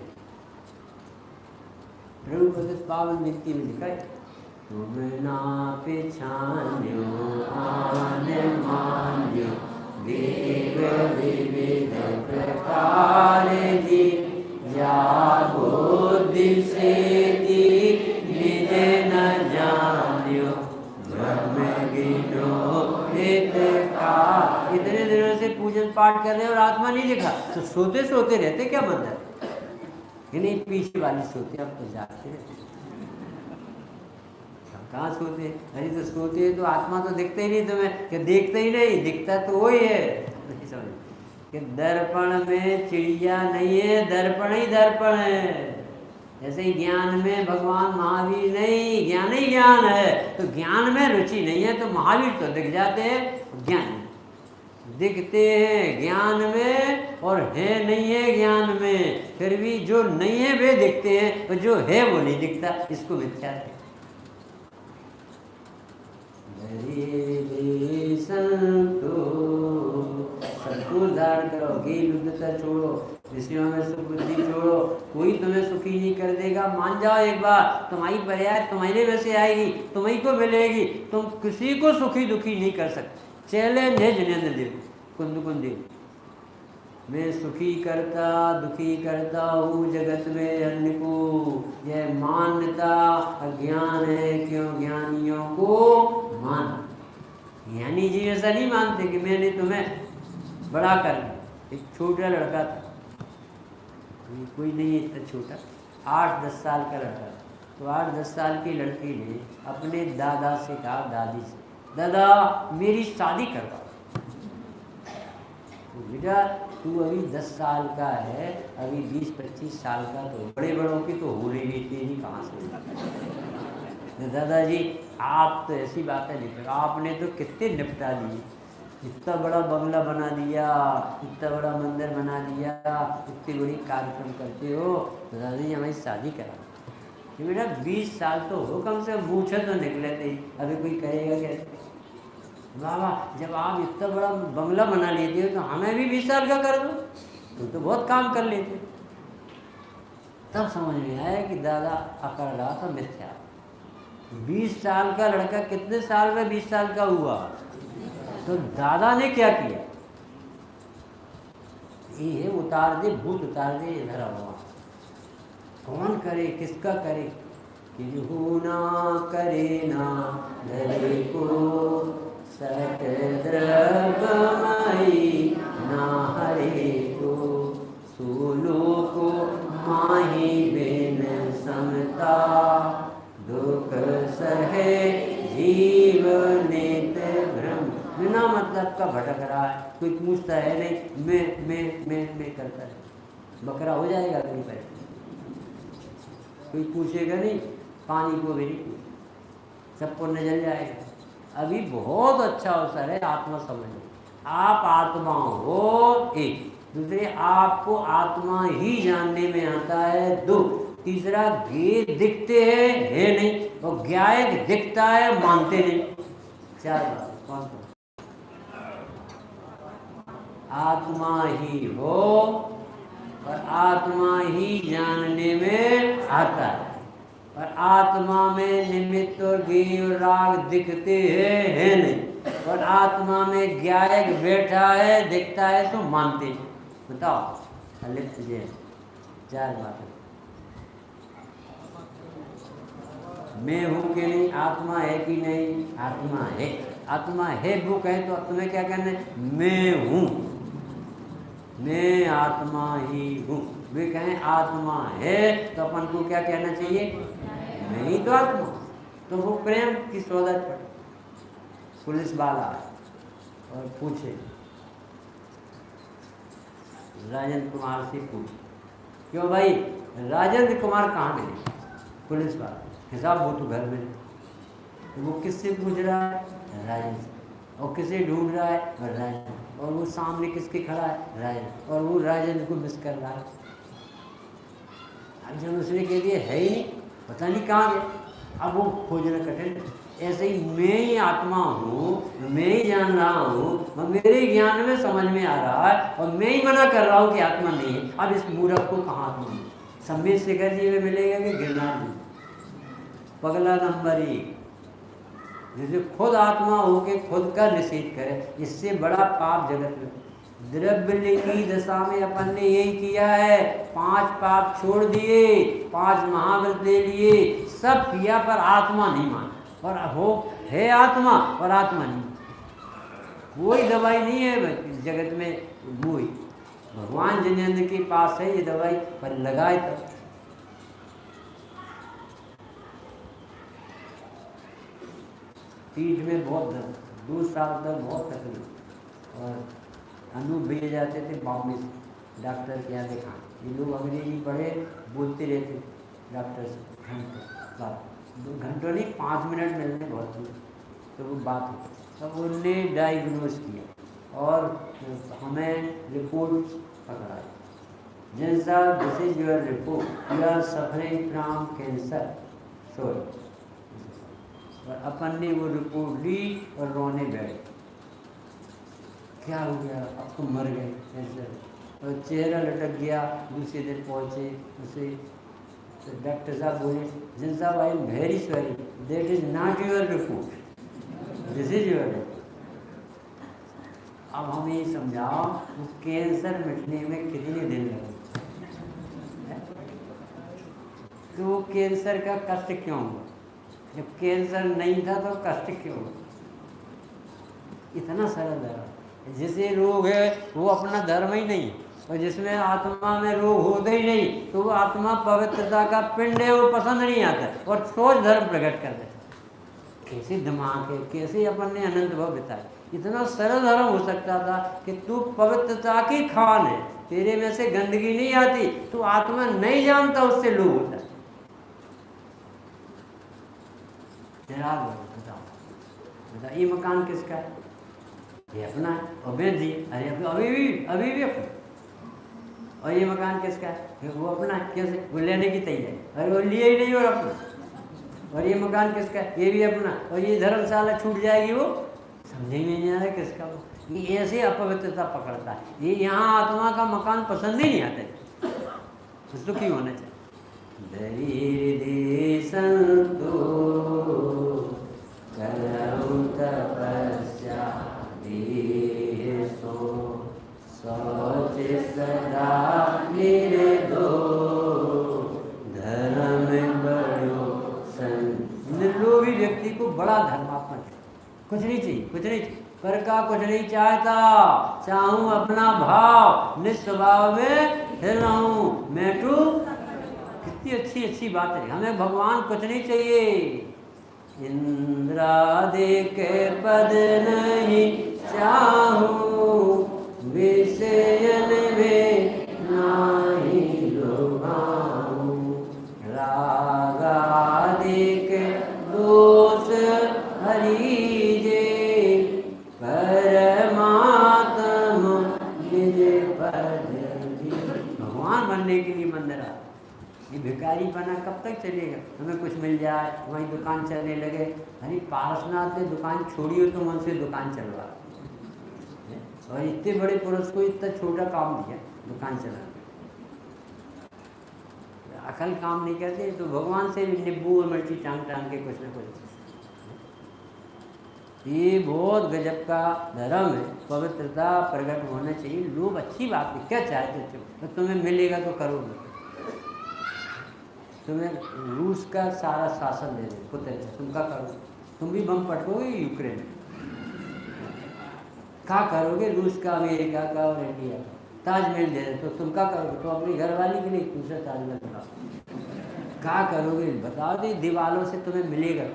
प्रभु भगत पावन व्यक्ति में लिखा है, तुम ना पिछान्यो आन मान्यो देव विविध प्रकार जी, या बुद्धि से निज न जान्यो ब्रह्म गिनो हितकार। इतने दिनों से पूजन पाठ कर रहे और आत्मा नहीं दिखा, तो सोते सोते रहते क्या मंदिर? नहीं पीछे वाली सोते, अब तो जागते रहते। कहाँ सोते हैं? अरे तो सोते हैं तो आत्मा तो दिखता ही नहीं तुम्हें, कि देखते ही नहीं, दिखता तो वही है। नहीं समझ कि दर्पण में चिड़िया नहीं है, दर्पण ही दर्पण है। जैसे ही ज्ञान में भगवान महावीर नहीं, ज्ञान ही ज्ञान है, तो ज्ञान में रुचि नहीं है तो महावीर तो दिख जाते हैं, ज्ञान दिखते हैं ज्ञान में और है नहीं है ज्ञान में, फिर भी जो नहीं है वे दिखते हैं और जो है वो नहीं दिखता, इसको मिथ्या है। संतोष धारण करो, गेल उद्धता छोड़ो, विषयों में सुख बुद्धि छोड़ो, कोई तुम्हें सुखी नहीं कर देगा। मान जाओ एक बार, तुम्हारी पर्याय तुम्हारे वैसे आएगी, तुम्ही को मिलेगी, तुम किसी को सुखी दुखी नहीं कर सकते। चैलेंज है जिनेंद्र देव कुंद मैं सुखी करता दुखी करता हूँ जगत में अन्य को, यह मान्यता अज्ञान है, क्यों ज्ञानियों को मान। ज्ञानी जी ऐसा नहीं मानते कि मैंने तुम्हें बड़ा कर दिया। एक छोटा लड़का था, कोई नहीं इतना छोटा, 8-10 साल का लड़का, तो 8-10 साल की लड़की ने अपने दादा से कहा, दादी से, दादा मेरी शादी करवा। तो बेटा तू अभी 10 साल का है, अभी 20-25 साल का, तो बड़े बड़ों की तो हो रही तेरी कहाँ से। दादाजी आप तो ऐसी बातें नहीं कर, आपने तो कितने निपटा लिए, इतना बड़ा बंगला बना दिया, इतना बड़ा मंदिर बना दिया, इतनी बड़ी कार्यक्रम करते हो, तो दादाजी हमारी शादी करा। कि बेटा 20 साल तो हो कम से कम, मूछे तो निकले थे, अभी कोई करेगा कैसे। बाबा जब आप इतना बड़ा बंगला बना लेते हो तो हमें भी 20 साल का कर दो, तुम तो बहुत काम कर लेते। तब समझ में आया कि दादा अकड़ रहा था मिथ्या। 20 साल का लड़का कितने साल में 20 साल का हुआ, तो दादा ने क्या किया, ये उतार दे, भूत उतार दे इधर आओ। कौन करे, किसका करे, कि हो ना करे ना डरे को सत द्रवमयी ना हरे को, सूलो को माही बिन समता, दुख सहे जीव नित भ्रम। बिना मतलब का भटक रहा है, कोई पूछता है नहीं, मैं करता है, बकरा हो जाएगा कहीं पर, कोई पूछेगा नहीं, पानी को भी नहीं पूछे, सबको नजर जाएगा। अभी बहुत अच्छा अवसर है आत्मा समझने। आप आत्मा हो एक, दूसरे आपको आत्मा ही जानने में आता है दो, तीसरा ज्ञेय दिखते हैं है नहीं, और ज्ञायक दिखता है मानते नहीं। चार बात कौन सा, आत्मा ही हो और आत्मा ही जानने में आता है, और आत्मा में निमित्त और ज्ञेय और राग दिखते हैं नहीं, और आत्मा में ज्ञायक बैठा है दिखता है तो मानते। बताओ अलिप्त जय, चार बातें। मैं हूँ कि नहीं, आत्मा है कि नहीं, आत्मा है। आत्मा है वो कहे तो तुम्हें क्या कहना है, मैं हूँ, मैं आत्मा ही हूँ। वे कहें आत्मा है तो अपन को क्या कहना चाहिए, मैं ही तो आत्मा। तो वो प्रेम की सोदत पड़े। पुलिस वाला और पूछे, राजेंद्र कुमार से पूछे, क्यों भाई राजेंद्र कुमार कहाँ गए। पुलिस वाला, हिसाब वो तो घर में। तो वो किससे पूछ रहा है, राजेंद्र से। और किसे ढूंढ रहा है, राजेंद्र। और वो सामने किसके खड़ा है, राजेंद्र। और वो राजेंद्र को मिस कर रहा है। अब जब उसने कह दिया है ही नहीं, पता नहीं कहाँ गया, अब वो खोजना कठिन। ऐसे ही मैं ही आत्मा हूँ, मैं ही जान रहा हूँ, और मेरे ज्ञान में समझ में आ रहा है, और मैं ही मना कर रहा हूँ कि आत्मा नहीं है। अब इस मूर्ख को कहाँ आत्मा है। संबित शेखर जी में मिलेगा कि गिरनार जी, पगला नंबर 1, जिसे खुद आत्मा होके खुद का निषेध करे, इससे बड़ा पाप जगत में। द्रव्य की दशा में अपन ने यही किया है, 5 पाप छोड़ दिए, 5 महाव्रत ले लिए, सब किया, पर आत्मा नहीं माना। और हो है आत्मा और आत्मा नहीं, कोई दवाई नहीं है जगत में। वही भगवान जिनेंद्र के पास है ये दवाई, पर लगाए तो पीठ में बहुत दर्द, 2 साल तक बहुत तकलीफ। और अनूप भेजे जाते थे बॉम्बे से डॉक्टर के यहाँ दिखा। ये लोग अंग्रेजी पढ़े, बोलते रहते डॉक्टर से घंटों बात, 2 घंटों नहीं 5 मिनट मिलने बहुत हुई तो वो बात हुई। तब उनने डायग्नोज किया और हमें रिपोर्ट पकड़ाई। जैसा this is your report, you are suffering from cancer. Sorry, और अपन ने वो रिपोर्ट ली और रोने बैठे। क्या हो गया? अब तो मर गए कैंसर। और चेहरा लटक गया। दूसरे दिन पहुँचे उसे तो डॉक्टर साहब बोले, जिन साहब I am very sorry, that is not your report, this is your report. अब हमें ये समझाओ उस कैंसर मिटने में कितने दिन लगे? तो वो कैंसर का कष्ट क्यों हुआ? जब कैंसर नहीं था तो कष्ट क्यों हुआ? इतना सरल धर्म। जिसे रोग है वो अपना धर्म ही नहीं, और जिसमें आत्मा में रोग होता ही नहीं तो वो आत्मा पवित्रता का पिंड है, वो पसंद नहीं आता और सोच धर्म प्रकट कर देता। कैसे दिमाग है, कैसे अपन ने अनंत भाव बिताए। इतना सरल धर्म हो सकता था कि तू पवित्रता की खान है, तेरे में से गंदगी नहीं आती, तू आत्मा नहीं जानता उससे लोग होता है। बताओ ये मकान किसका है? ये अपना है। और बेच दिए, अरे अभी भी अपना। और ये मकान किसका है? वो अपना है। कैसे? वो लेने की तैयारी, अरे वो लिए ही नहीं और अपना। और ये मकान किसका है? ये भी अपना। और ये धर्मशाला छूट जाएगी, वो समझ में नहीं आ रहा किसका। वो ये ऐसे अपवित्रता पकड़ता है। ये यहाँ आत्मा का मकान पसंद ही नहीं आता, दुखी होना चाहिए। धीरे संतो करऊ तपस्या देह सो सोच सदा मेरे दो धर्म बड़ो संत। निर्लोभी व्यक्ति को बड़ा धर्मात्मा है। कुछ नहीं चाहिए, कुछ नहीं चाहिए, पर का कुछ नहीं चाहता, चाहूं अपना भाव, निस्वभाव में फिर रहूं मैं तू। कितनी अच्छी अच्छी बात है। हमें भगवान कुछ नहीं चाहिए। इंद्रादि के पद नहीं चाहूं, विषयन में नहीं लुभाऊं, रागादि के दोष हरीजे, परमात्मा निज पद। भगवान बनने के लिए मंदिर आ। ये भिखारी बना कब तक चलेगा? हमें कुछ मिल जाए, वहीं दुकान चलने लगे। अरे पार्श्वनाथ ने दुकान छोड़ी हो तो मन से दुकान चलवा। और इतने बड़े पुरुष को इतना छोटा काम दिया, दुकान चला। अकल काम नहीं करते तो भगवान से नींबू और मिर्ची टांग टांग के कुछ ना कुछ। ये बहुत गजब का धर्म है। पवित्रता प्रकट होना चाहिए। लोग अच्छी बात है, क्या चाहते तो तुम्हें मिलेगा तो करोगे। तुम्हें रूस का सारा शासन दे दे पुत्र, तुम क्या करोगे? तुम भी बम पटकोगे यूक्रेन में? क्या करोगे? रूस का, अमेरिका का और इंडिया का ताजमहल दे दे तो तुम क्या करोगे? तो अपनी घरवाली के लिए दूसरा ताजमहल बनाओ। क्या करोगे बताओ? दी दीवालों से तुम्हें मिलेगा।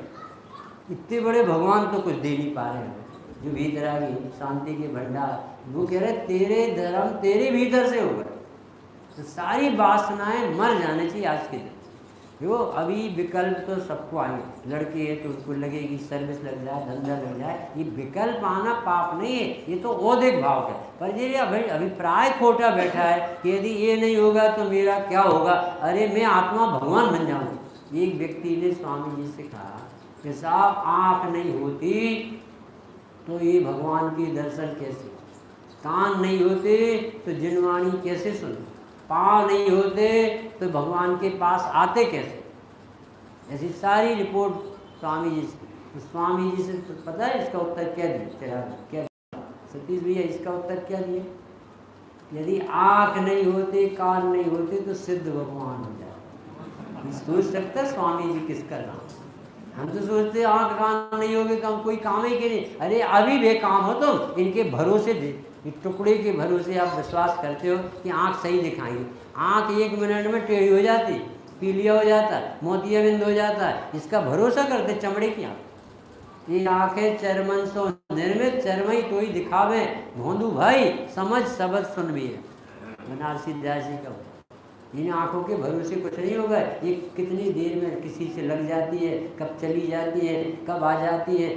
इतने बड़े भगवान तो कुछ दे नहीं पा रहे हैं। जो भीतर आ गई शांति के भंडार, वो कह रहे तेरे धर्म तेरे भीतर से होगा। तो सारी वासनाएं मर जाने चाहिए आज के दिन। जो अभी विकल्प तो सबको आएंगे। लड़के है तो उसको लगेगी सर्विस लग जाए, धंधा लग जाए। ये विकल्प आना पाप नहीं है, ये तो औधिक भाव है। पर ये अभिप्राय खोटा बैठा है कि यदि ये नहीं होगा तो मेरा क्या होगा। अरे मैं आत्मा भगवान बन जाऊँ। एक व्यक्ति ने स्वामी जी से कहा कि साहब आँख नहीं होती तो ये भगवान के दर्शन कैसे, कान नहीं होते तो जिनवाणी कैसे सुन, पाँव नहीं होते तो भगवान के पास आते कैसे। ऐसी सारी रिपोर्ट स्वामी जी से। स्वामी जी से पता है इसका उत्तर क्या दिया? क्या सतीश भैया इसका उत्तर क्या दिए? यदि आँख नहीं होते, कान नहीं होते तो सिद्ध भगवान हो जाए। सोच सकता है स्वामी जी किसका नाम? हम तो सोचते आँख कान नहीं होगे तो हम कोई काम ही के नहीं। अरे अभी बेकाम हो तुम, इनके भरोसे दे, टुकड़े के भरोसे आप विश्वास करते हो कि आँख सही दिखाएंगे। आँख 1 मिनट में टेढ़ी हो जाती, पीलिया हो जाता है, मोतियाबिंद हो जाता है। इसका भरोसा करते चमड़े की आँख। ये आंखें चरमन सो निर्मित, चरमई तो ही दिखावे भोंदू भाई, समझ सबद सुन भी है। बनारसी दास जी का, इन आंखों के भरोसे कुछ नहीं होगा। ये कितनी देर में किसी से लग जाती है, कब चली जाती है, कब आ जाती है,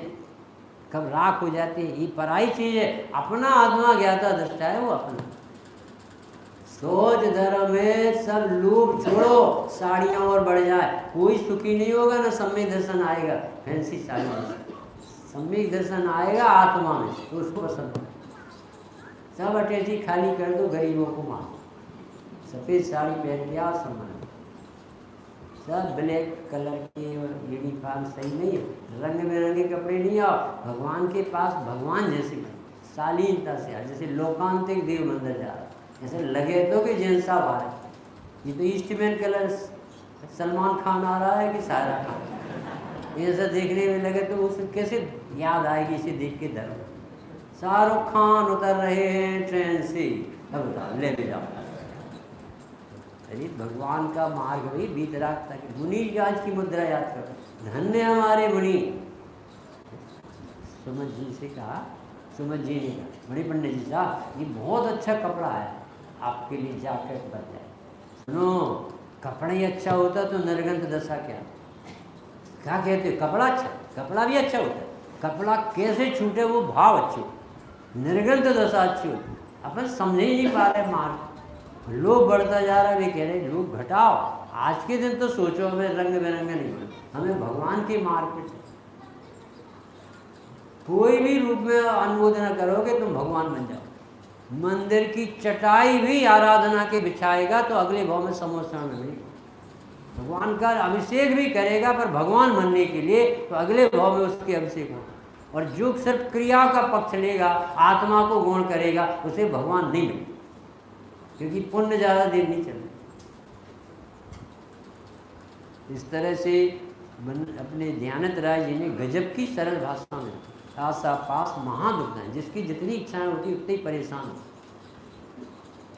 कब राख हो जाती है, ये पराई चीज है। अपना आत्मा ज्ञाता दृष्टा है वो अपना। सोच धर्म में सब लोग छोड़ो, साड़ियाँ और बढ़ जाए, कोई सुखी नहीं होगा ना। सम्यक दर्शन आएगा, फैंसी साड़ी, सम्यक दर्शन आएगा आत्मा में तो उसको पसंद। सब अटैची खाली कर दो, गरीबों को मार, सफ़ेद साड़ी पहन के आओ, सम्मान। सब ब्लैक कलर के यूनिफॉर्म सही नहीं है, रंग बिरंगे कपड़े नहीं आओ। भगवान के पास भगवान जैसे शालीनता से आ, जैसे लोकांतिक देव मंदिर जा रहा है, ऐसे लगे तो कि जैन साहब आ रहे। ये तो ईस्टमैन कलर सलमान खान आ रहा है कि सारा खान, ये ऐसा देखने में लगे तो उसे कैसे याद आएगी इसे देख के धर्म। शाहरुख खान उतर रहे हैं ट्रेन से, अब बताओ ले जाओ। अरे भगवान का मार्ग भाई बीतराग तक। मुनि आज की मुद्रा याद करो, धन्य हमारे मुनि। सुमन जी से कहा, सुमन जी ने कहा, मणि पंडित जी साहब ये बहुत अच्छा कपड़ा है, आपके लिए जैकेट बन जाए। सुनो, कपड़ा ही अच्छा होता तो नरगंत दशा क्या कहते हो? कपड़ा अच्छा, कपड़ा भी अच्छा होता है, कपड़ा कैसे छूटे वो भाव अच्छे, निर्गंत दशा अच्छी होती। अपन समझ ही नहीं पा रहे मार्ग, लोग बढ़ता जा रहा है, वे कह रहे लोग घटाओ। आज के दिन तो सोचो हमें रंग बिरंगे नहीं बने, हमें भगवान के मार्ग पे कोई भी रूप में अनुमोदना करोगे तुम भगवान बन जाओ। मंदिर की चटाई भी आराधना के बिछाएगा तो अगले भाव में समोसा में मिलेगा। भगवान का अभिषेक भी करेगा पर भगवान बनने के लिए तो अगले भाव में उसके अभिषेक हो। और जो सिर्फ क्रिया का पक्ष लेगा, आत्मा को गौण करेगा, उसे भगवान नहीं मिलेगा, क्योंकि पुण्य ज़्यादा देर नहीं चलना। इस तरह से अपने ध्यानत राय जी ने गजब की सरल भाषा में आशा पास महादुख है, जिसकी जितनी इच्छाएं होती उतनी परेशान हो।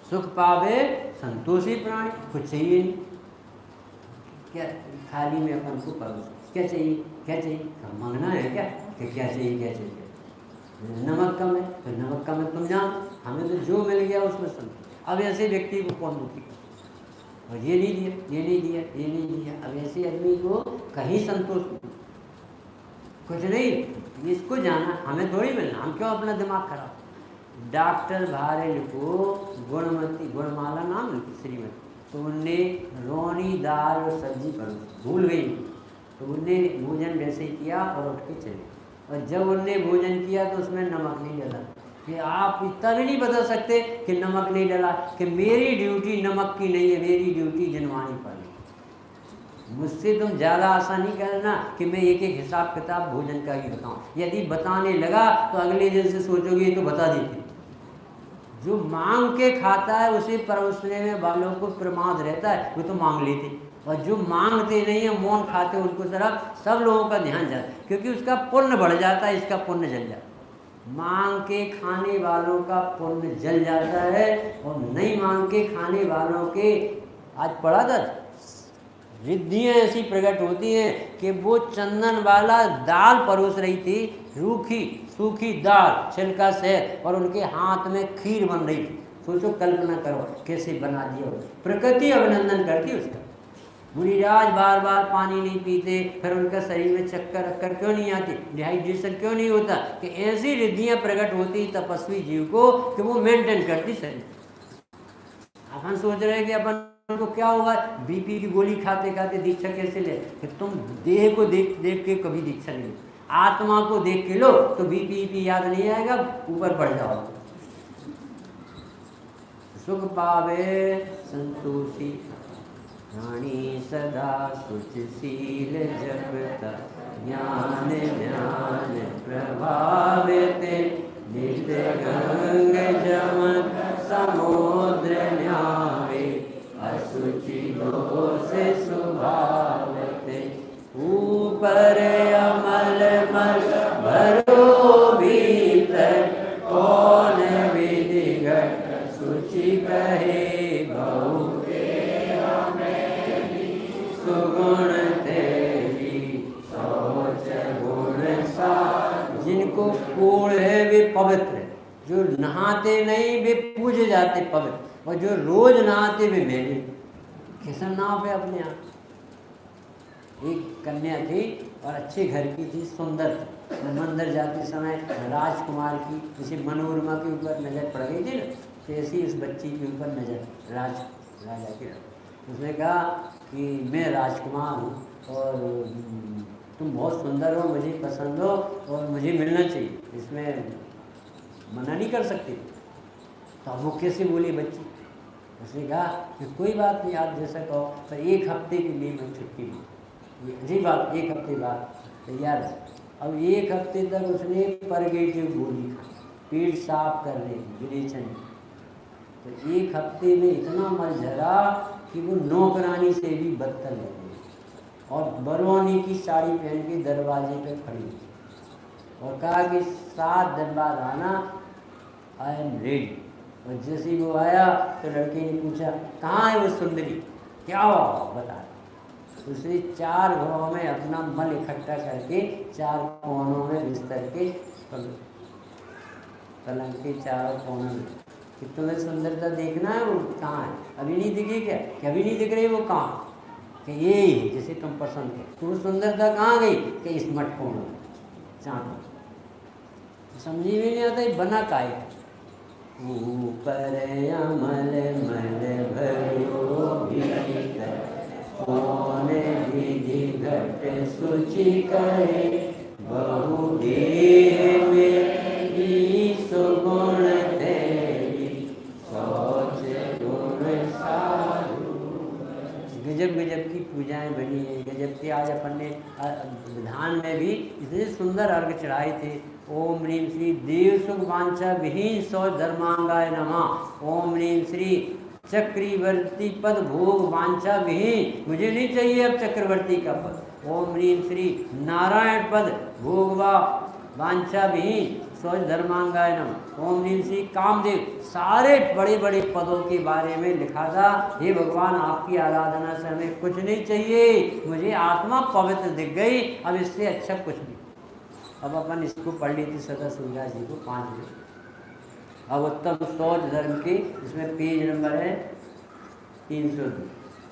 सुख पावे संतोषी प्राणी, कुछ चाहिए नहीं, क्या खाली में अपन को परोस, क्या चाहिए क्या चाहिए, मांगना है क्या, क्या चाहिए क्या चाहिए। नमक कम है तो नमक कम है, तुम जान, हमें तो जो मिल गया उसमें संतोष। अब ऐसे व्यक्ति को कौन दुखी कर, और ये नहीं दिया, ये नहीं दिया, ये नहीं दिया। अब ऐसे आदमी को कहीं संतोष कुछ नहीं, इसको जाना, हमें थोड़ी मिलना, हम क्यों अपना दिमाग खराब। डॉक्टर भारेल को गुणमती, गुणमाला नाम लिखी श्रीमती, तो उनने रोनी दाल और सब्जी परोसी, भूल गई तो उनने भोजन वैसे ही किया और उठ के चले। और जब उनने भोजन किया तो उसमें नमक नहीं डाला। कि आप इतना भी नहीं बता सकते कि नमक नहीं डाला, कि मेरी ड्यूटी नमक की नहीं है, मेरी ड्यूटी जनवानी पर। मुझसे तुम ज़्यादा आशा नहीं करना कि मैं एक एक हिसाब किताब भोजन का ही बताऊँ। यदि बताने लगा तो अगले दिन से सोचोगे तो बता देते। जो मांग के खाता है उसे परोसने में वालों को प्रमाद रहता है, वो तो मांग लेते। और जो मांगते नहीं है, मौन खाते, उनको तरफ सब लोगों का ध्यान जाता है, क्योंकि उसका पुण्य बढ़ जाता है, इसका पुण्य जल जाता है। मांग के खाने वालों का पुण्य जल जाता है, और नहीं मांग के खाने वालों के, आज पढ़ा था, रिद्धियाँ ऐसी प्रकट होती हैं कि वो चंदन वाला दाल परोस रही थी, रूखी सूखी दाल छिलका से, और उनके हाथ में खीर बन रही थी। सोचो, कल्पना करो कैसे बना दिया। प्रकृति अभिनंदन करती उसका। मुनिराज बार बार पानी नहीं पीते, फिर उनका शरीर में चक्कर अक्कर क्यों नहीं आती, डिहाइड्रेशन क्यों नहीं होता, कि ऐसी रिद्धियाँ प्रकट होती तपस्वी जीव को कि वो मेंटेन करती शरीर। अपन सोच रहे हैं कि अपन को क्या होगा, बीपी की गोली खाते खाते दीक्षा कैसे ले, कि तुम देह को देख देख के कभी दीक्षा नहीं, आत्मा को देख के लो तो बीपी याद नहीं आएगा, ऊपर बढ़ जाओ। सुख पावे संतोषी रानी, सदा सुचशील जपता, ज्ञान ध्यान प्रभावित, नित्य गंग जमन समुद्र न्यावे, असुचि दोष स्वभावते, ऊपर अमल मल भरो भीतर, कौन विधिगत सुचि कहे बहु, सुगुण तेरी सोच गुण सा जो नहाते नहीं वे पूजे जाते पवित्र, और जो रोज नहाते वे मेले। किसन नाव पे अपने आप एक कन्या थी और अच्छे घर की थी, सुंदर थी। मंदिर जाते समय राजकुमार की जैसे मनोरमा के ऊपर नजर पड़ गई थी ना, तो ऐसी उस बच्ची के ऊपर नजर राजा की। उसने कहा कि मैं राजकुमार हूँ और तुम बहुत सुंदर हो, मुझे पसंद हो और मुझे मिलना चाहिए, इसमें मना नहीं कर सकती। तो वो कैसे बोली बच्ची? उसने कहा कि कोई बात नहीं, आप जैसा कहो, पर 1 हफ्ते के लिए मैं छुट्टी लूँ। ये अजीब बात, 1 हफ्ते बाद तैयार है। अब 1 हफ्ते तक उसने परगेटिव गोली खाई, पेट साफ करने की, विरेचन की। तो 1 हफ्ते में इतना मर झरा कि वो नौकरानी से भी बदतर लग गई, और बरौनी की साड़ी पहन के दरवाजे पे खड़ी और कहा कि 7 दिन बाद आना, आई एम रेडी। और जैसे ही वो आया तो लड़के ने पूछा कहाँ है वो सुंदरी, क्या हुआ बता। उसने 4 घरों में अपना मल इकट्ठा करके 4 कोनों में बिस्तर के पलंग के 4 कोनों में कि तुम्हें सुंदरता देखना है, वो कहाँ है, अभी नहीं दिखी क्या, कि अभी नहीं दिख रही, वो कहाँ, कि ये ही जिसे तुम पसंद हो, तो वो सुंदरता कहाँ गई, कि इस मटकों में चाँद। समझी भी नहीं आता बना काहे। ऊपर अमल मल भयो भीतर, कोने विधि घट सुचि करे, बहु देह में सुगुण तेरी, सोच गुण साधु। गजब गजब की पूजाएं बनी है, गजब के आज अपन ने विधान में भी इतने सुंदर अर्घ चढ़ाए थे। ओम ह्रीं श्री देव सुख वांछा विहीन सौ धर्मांगाय नमः। ओम ह्रीं श्री चक्रवर्ती पद भोग वांछा विहीन, मुझे नहीं चाहिए अब चक्रवर्ती का पद। ओम ह्रीं श्री नारायण पद भोग वांछा विहीन सौ धर्मांगाय नमः। ओम ह्रीं श्री कामदेव, सारे बड़े बड़े पदों के बारे में लिखा था। हे भगवान, आपकी आराधना से हमें कुछ नहीं चाहिए, मुझे आत्मा पवित्र दिख गई, अब इससे अच्छा कुछ नहीं। अब अपन इसको पढ़ ली थी सदा सूर्यदास जी को 5 में। अब उत्तम शौच धर्म की, इसमें पेज नंबर है 302।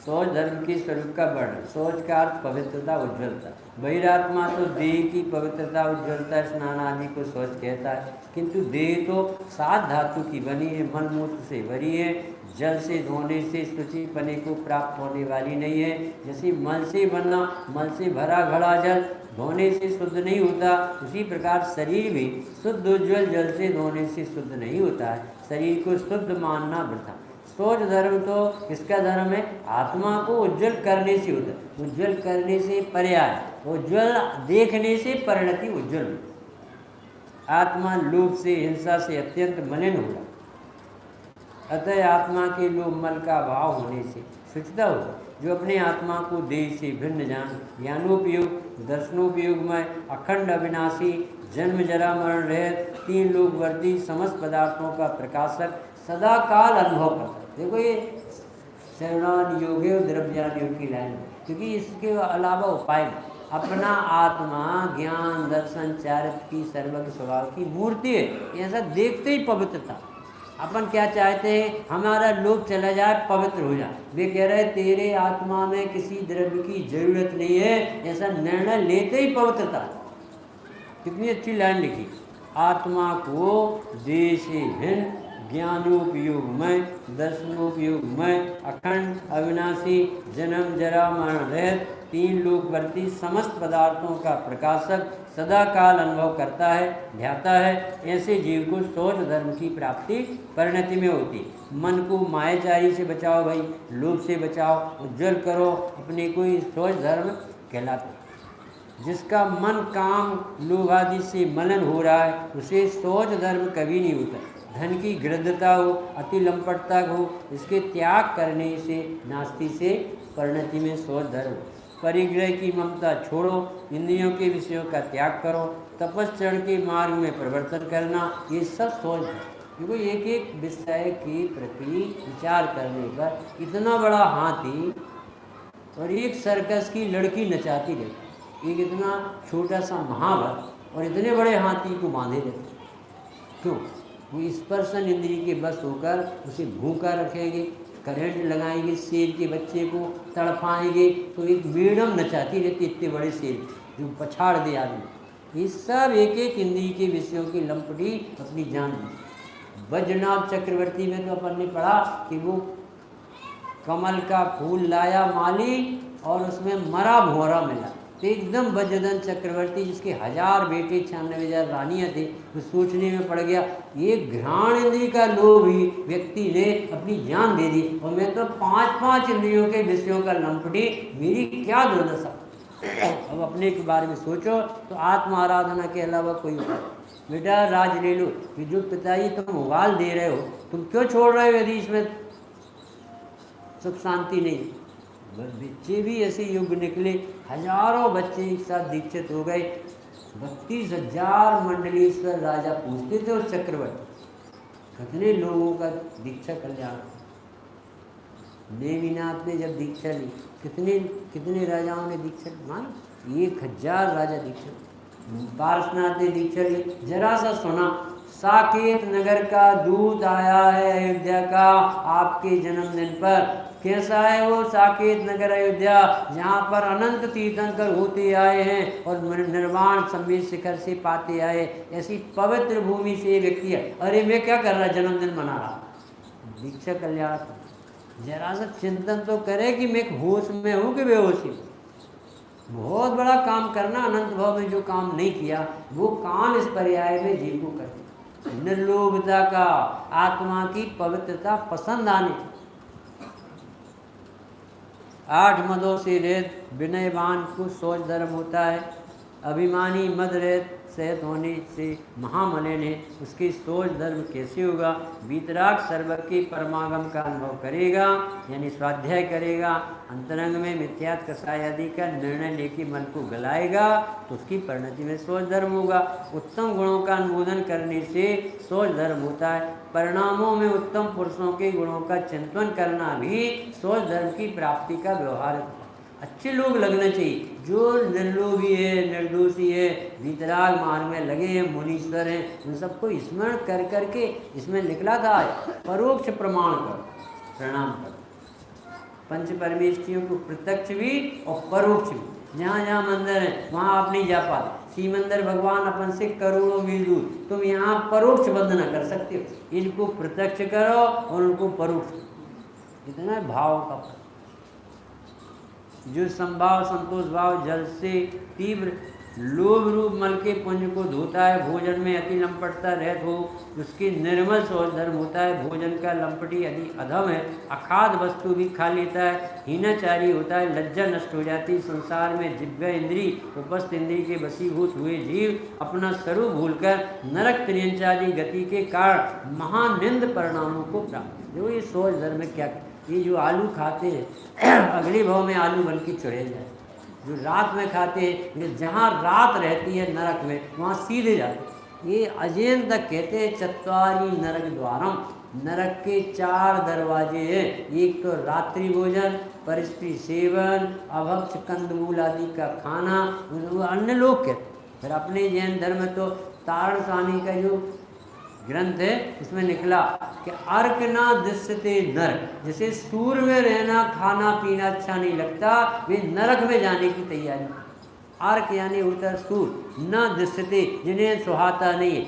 शौच धर्म की स्वरूप का वर्णन। शौच का अर्थ पवित्रता, उज्ज्वलता। बहिरात्मा तो देह की पवित्रता, उज्ज्वलता, स्नान आदि को शौच कहता है, किंतु देह तो 7 धातु की बनी है, मन मूत्र से भरी है, जल से धोने से शुचि पने को प्राप्त होने वाली नहीं है। जैसे मल से बनना, मल से भरा घड़ा जल धोने से शुद्ध नहीं होता, उसी प्रकार शरीर भी शुद्ध उज्ज्वल जल से धोने से शुद्ध नहीं होता है। शरीर को शुद्ध मानना वृथा। शौच धर्म तो किसका धर्म है? आत्मा को उज्ज्वल करने से होता है। उज्ज्वल करने से पर्याय, उज्ज्वल देखने से परिणति उज्ज्वल। आत्मा लोभ से, हिंसा से अत्यंत मलिन होगा, अतः आत्मा के लोभ मल का भाव होने से शुचिता होगा। जो अपने आत्मा को देह से भिन्न जान, ज्ञानोपयोग, दर्शनोपयोगमय, अखंड अविनाशी, जन्म जरा मरण रहित, 3 लोकवर्ती, समस्त पदार्थों का प्रकाशक, सदा काल अनुभव करता है। देखो ये शरणान योगे और द्रव्यान योग की लाइन, क्योंकि इसके अलावा उपाय नहीं। अपना आत्मा ज्ञान दर्शन चारित्र की सर्वज्ञ स्वभाव की मूर्ति है, ऐसा देखते ही पवित्रता। अपन क्या चाहते हैं? हमारा लोभ चला जाए, पवित्र हो जाए। वे कह रहे तेरे आत्मा में किसी द्रव्य की जरूरत नहीं है, ऐसा निर्णय लेते ही पवित्रता। कितनी अच्छी लाइन लिखी। आत्मा को देह से भिन्न, ज्ञानोपयोगमय, दर्शनोपयोगमय, अखंड अविनाशी, जन्म जरा मरण रहित, 3 लोकवर्ती, समस्त पदार्थों का प्रकाशक, सदा काल अनुभव करता है, ध्याता है। ऐसे जीव को शौच धर्म की प्राप्ति परिणति में होती। मन को मायाचारी से बचाओ भाई, लोभ से बचाओ, उज्जवल करो अपने को, शौच धर्म कहलाता। जिसका मन काम लोभ आदि से मलिन हो रहा है, उसे शौच धर्म कभी नहीं होता। धन की गृद्धता हो, अति लंपटता हो, इसके त्याग करने से, नास्ति से परिणति में शौच धर्म। परिग्रह की ममता छोड़ो, इंद्रियों के विषयों का त्याग करो, तपस्चरण के मार्ग में परिवर्तन करना, ये सब शौच है। देखो एक एक विषय के प्रति विचार करने पर इतना बड़ा हाथी और एक सर्कस की लड़की नचाती रहती, एक इतना छोटा सा महावत और इतने बड़े हाथी को बांधे रहते। क्यों? वो स्पर्शन इंद्रिय के बस होकर उसे भूखा रखेंगे, करंट लगाएंगे, शेर के बच्चे को तड़फाएंगे तो एक बेड़म नचाती रहती, इतने बड़े शेर जो पछाड़ दे आदमी। ये सब एक एक इंद्रिय के विषयों की लंपटी अपनी जान दी। वज्रनाभ चक्रवर्ती में तो अपन ने पढ़ा कि वो कमल का फूल लाया माली और उसमें मरा भौरा मिला, तो एकदम वज्रधन चक्रवर्ती जिसके 1000 बेटे 96,000 रानियाँ थी, वो सोचने में पड़ गया एक घ्राण इंद्रिय का लोभी व्यक्ति ने अपनी जान दे दी और मैं तो 5-5 इंद्रियों के विषयों का लंपटी, मेरी क्या दुर्दशा। अब अपने के बारे में सोचो तो आत्म आराधना के अलावा कोई उपाय। बेटा राज ले लो कि जो पिताजी तुम उबाल दे रहे हो, तुम क्यों छोड़ रहे हो यदि इसमें सुख शांति नहीं। बच्चे भी ऐसे युग निकले, हजारों बच्चे एक साथ दीक्षित हो गए। 32,000 मंडलीश्वर राजा पूछते थे उस चक्रवर्ती, कितने लोगों का दीक्षा कल्याण। नेमिनाथ ने जब दीक्षा ली, कितने राजाओं ने दीक्षा ली, मान 1000 राजा दीक्षा ली। पार्श्वनाथ ने दीक्षा ली। जरा सा सुना, साकेत नगर का दूत आया है अयोध्या का आपके जन्मदिन पर। कैसा है वो साकेत नगर अयोध्या, जहाँ पर अनंत तीर्थंकर होते आए हैं और निर्वाण संवेद शिखर से पाते आए, ऐसी पवित्र भूमि से व्यक्ति है। अरे मैं क्या कर रहा, जन्मदिन मना रहा, दीक्षा कल्याण। जरा सा चिंतन तो करे कि मैं होश में हूँ कि बेहोशी। बहुत बड़ा काम करना, अनंत भाव में जो काम नहीं किया वो काम इस पर्याय में जीव को करते। निर्लोभता का, आत्मा की पवित्रता पसंद आने। 8 मदों से रहित विनयवान को सोच धर्म होता है। अभिमानी मद रहित सहित होने से महामलिन है, उसकी सोच धर्म कैसे होगा। वीतराग सर्वज्ञ के परमागम का अनुभव करेगा, यानी स्वाध्याय करेगा, अंतरंग में मिथ्यात कसाय आदि का निर्णय लेके मन को गलाएगा तो उसकी परिणति में सोच धर्म होगा। उत्तम गुणों का अनुमोदन करने से सोच धर्म होता है। परिणामों में उत्तम पुरुषों के गुणों का चिंतन करना भी सोच धर्म की प्राप्ति का व्यवहार है। अच्छे लोग लगना चाहिए, जो निर्लोभी है, निर्दोषी है, वीतराग मार्ग में लगे हैं, मुनीश्वर हैं, उन सबको स्मरण कर करके इसमें निकला था परोक्ष प्रमाण कर प्रणाम कर। पंच परमेष्ठियों को प्रत्यक्ष भी और परोक्ष भी। जहाँ जहाँ मंदिर है वहाँ आप नहीं जा पाते। श्री मंदिर भगवान अपन से करोड़ों मील दूर, तुम यहाँ परोक्ष वंदना कर सकते हो। इनको प्रत्यक्ष करो और उनको परोक्ष। इतना भाव का जो संभाव संतोष भाव जल से तीव्र लोभ रूप मल के पुंज को धोता है, भोजन में अति लंपटता रहत हो, उसकी निर्मल सोच धर्म होता है। भोजन का लंपटी यदि अधम है, अखाद वस्तु भी खा लेता है, हीनाचारी होता है, लज्जा नष्ट हो जाती। संसार में जिव्य इंद्री उपस्थ इंद्री के वशीभूत हुए जीव अपना स्वरूप भूलकर नरक त्रियंचादी गति के कारण महानिंद परिणामों को प्राप्त। देखो ये सोच धर्म में क्या, ये जो आलू खाते हैं अगले भाव में आलू बन के चढ़े जाए, जो रात में खाते हैं जहाँ रात रहती है नरक में वहाँ सीधे जाते। ये अजैन तक कहते हैं चत्वारी नरक द्वारम, नरक के 4 दरवाजे हैं। एक तो रात्रि भोजन, परिस्त्री सेवन, अभक्ष कंदमूल आदि का खाना, वो अन्य लोग कहते। फिर अपने जैन धर्म में तो तारण स्वामी का जो ग्रंथ है उसमें निकला कि अर्क ना दृश्यते नरक, जैसे सूर्य में रहना खाना पीना अच्छा नहीं लगता, वे नरक में जाने की तैयारी। अर्क यानी उत्तर सूर्य, न दृश्यते जिन्हें सुहाता नहीं है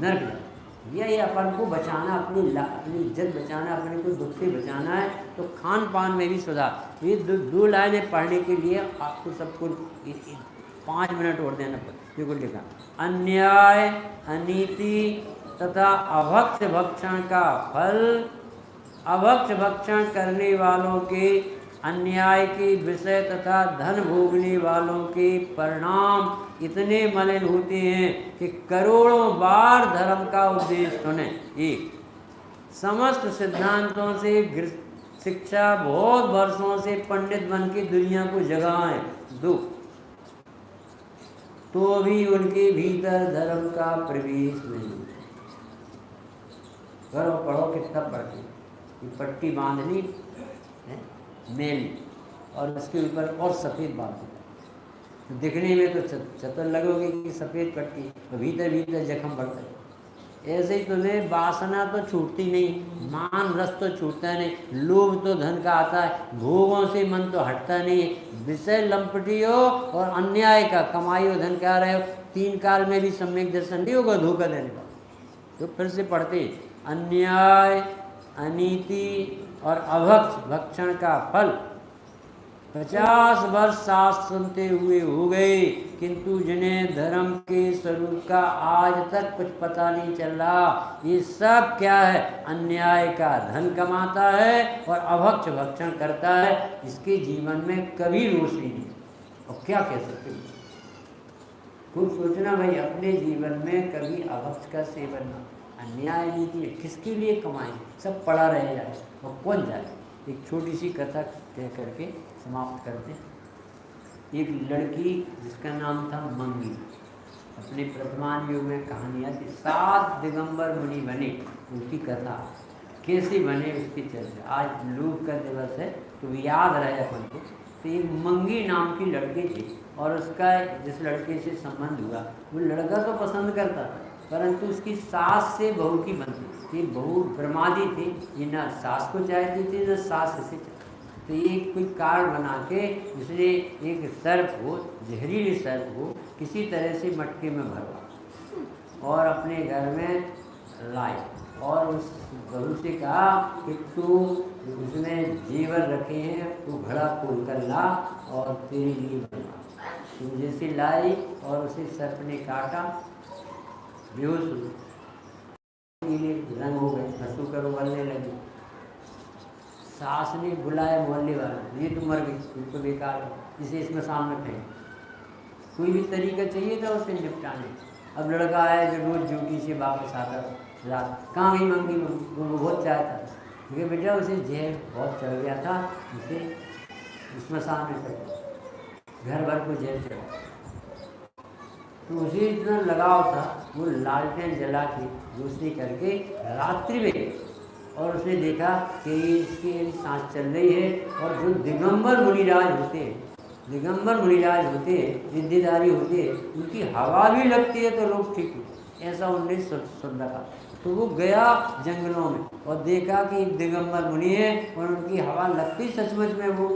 नरक। ये अपन को बचाना, अपनी इज्जत बचाना, अपने को दुख से बचाना है तो खान पान में भी सुधार। ये 2 लाइनें पढ़ने के लिए आपको सबको 5 मिनट और देना पड़ता। देखो लिखा, अन्याय अनीति तथा अभक्ष भक्षण का फल, अभक्ष भक्षण करने वालों के अन्याय के विषय तथा धन भोगने वालों के परिणाम इतने मलिन होते हैं कि करोड़ों बार धर्म का उपदेश सुने। एक, समस्त सिद्धांतों से शिक्षा बहुत वर्षों से पंडित बन के दुनिया को जगाएं। 2, तो भी उनके भीतर धर्म का प्रवेश नहीं। करो पढ़ो कितना पढ़ते, पट्टी बांधनी है मेन और उसके ऊपर और सफ़ेद बांधनी, तो दिखने में तो चतुर लगोगे कि सफ़ेद पट्टी, तो भीतर भीतर जख्म बढ़ता है। ऐसे ही तुम्हें वासना तो छूटती नहीं, मान रस तो छूटता नहीं, लोभ तो धन का आता है, भोगों से मन तो हटता नहीं है, विषय लंपटी हो और अन्याय का कमाई हो, धन का रहे हो, 3 काल में भी सम्यक दर्शन नहीं होगा, धोखा देने का। तो फिर से पढ़ते, अन्याय, अनीति और अभक्ष भक्षण का फल 50 वर्ष साथ सुनते हुए हो गए, किंतु जिन्हें धर्म के स्वरूप का आज तक कुछ पता नहीं चल रहा। ये सब क्या है? अन्याय का धन कमाता है और अभक्ष भक्षण करता है, इसके जीवन में कभी रोशनी नहीं। और क्या कह सकते हो? खूब सोचना भाई, अपने जीवन में कभी अभक्ष का सेवन ना, अन्याय नीति किसके लिए कमाएं, सब पड़ा रह जाए और कौन जाए। एक छोटी सी कथा कह करके समाप्त करते। एक लड़की जिसका नाम था मंगी, अपने वर्तमान युग में कहानियाँ थी, 7 दिगंबर मुनि बने, उनकी कथा कैसे बने उसकी चर्चा। आज लोक का दिवस है तो याद रहे अपन को। तो एक मंगी नाम की लड़की थी और उसका जिस लड़के से संबंध हुआ, वो लड़का तो पसंद करता था, परंतु उसकी सास से बहू की बनती थी। बहू ब्रह्मादी थी, ये ना सास को चाहती थी न सास इसे चाहती। तो ये कोई कार्ड बना के उसने एक सर्प हो, जहरीली सर्प हो, किसी तरह से मटके में भरवा और अपने घर में लाए और उस बहू से कहा कि तू उसमें जेवर रखे हैं, तू घड़ा खोल कर ला और तेरे लिए बनवा। तू जैसे लाई और उसे सर्प ने काटा, बेहोश हुई, रंग हो गए, हंसू कर उबलने लगी। सास ने बुलाया मोहल्ले वालों, ये तो मर गई, बिल्कुल बेकार है, इसे इसमें सामने फेंक। कोई भी तरीका चाहिए था उसे निपटाने। अब लड़का आया जो रोज ड्यूटी से वापस आता रात, कहाँ गई मंगी, वो बहुत चाहता था क्योंकि बेटा उसे जहर बहुत चढ़ गया था, उसे इसमें सामने फेंक, घर भर को जहर चढ़ा। तो उसे इतना लगाव था, वो लालटेन जला के रोशनी करके रात्रि में, और उसने देखा कि इसकी सांस चल रही है और जो दिगंबर मुनिराज होते हैं, दिगंबर मुनिराज होते हैं, विद्याधारी होते हैं, उनकी हवा भी लगती है तो लोग ठीक है, ऐसा उन्होंने सुन रखा। तो वो गया जंगलों में और देखा कि दिगंबर मुनि है और उनकी हवा लगती सचमुच में, वो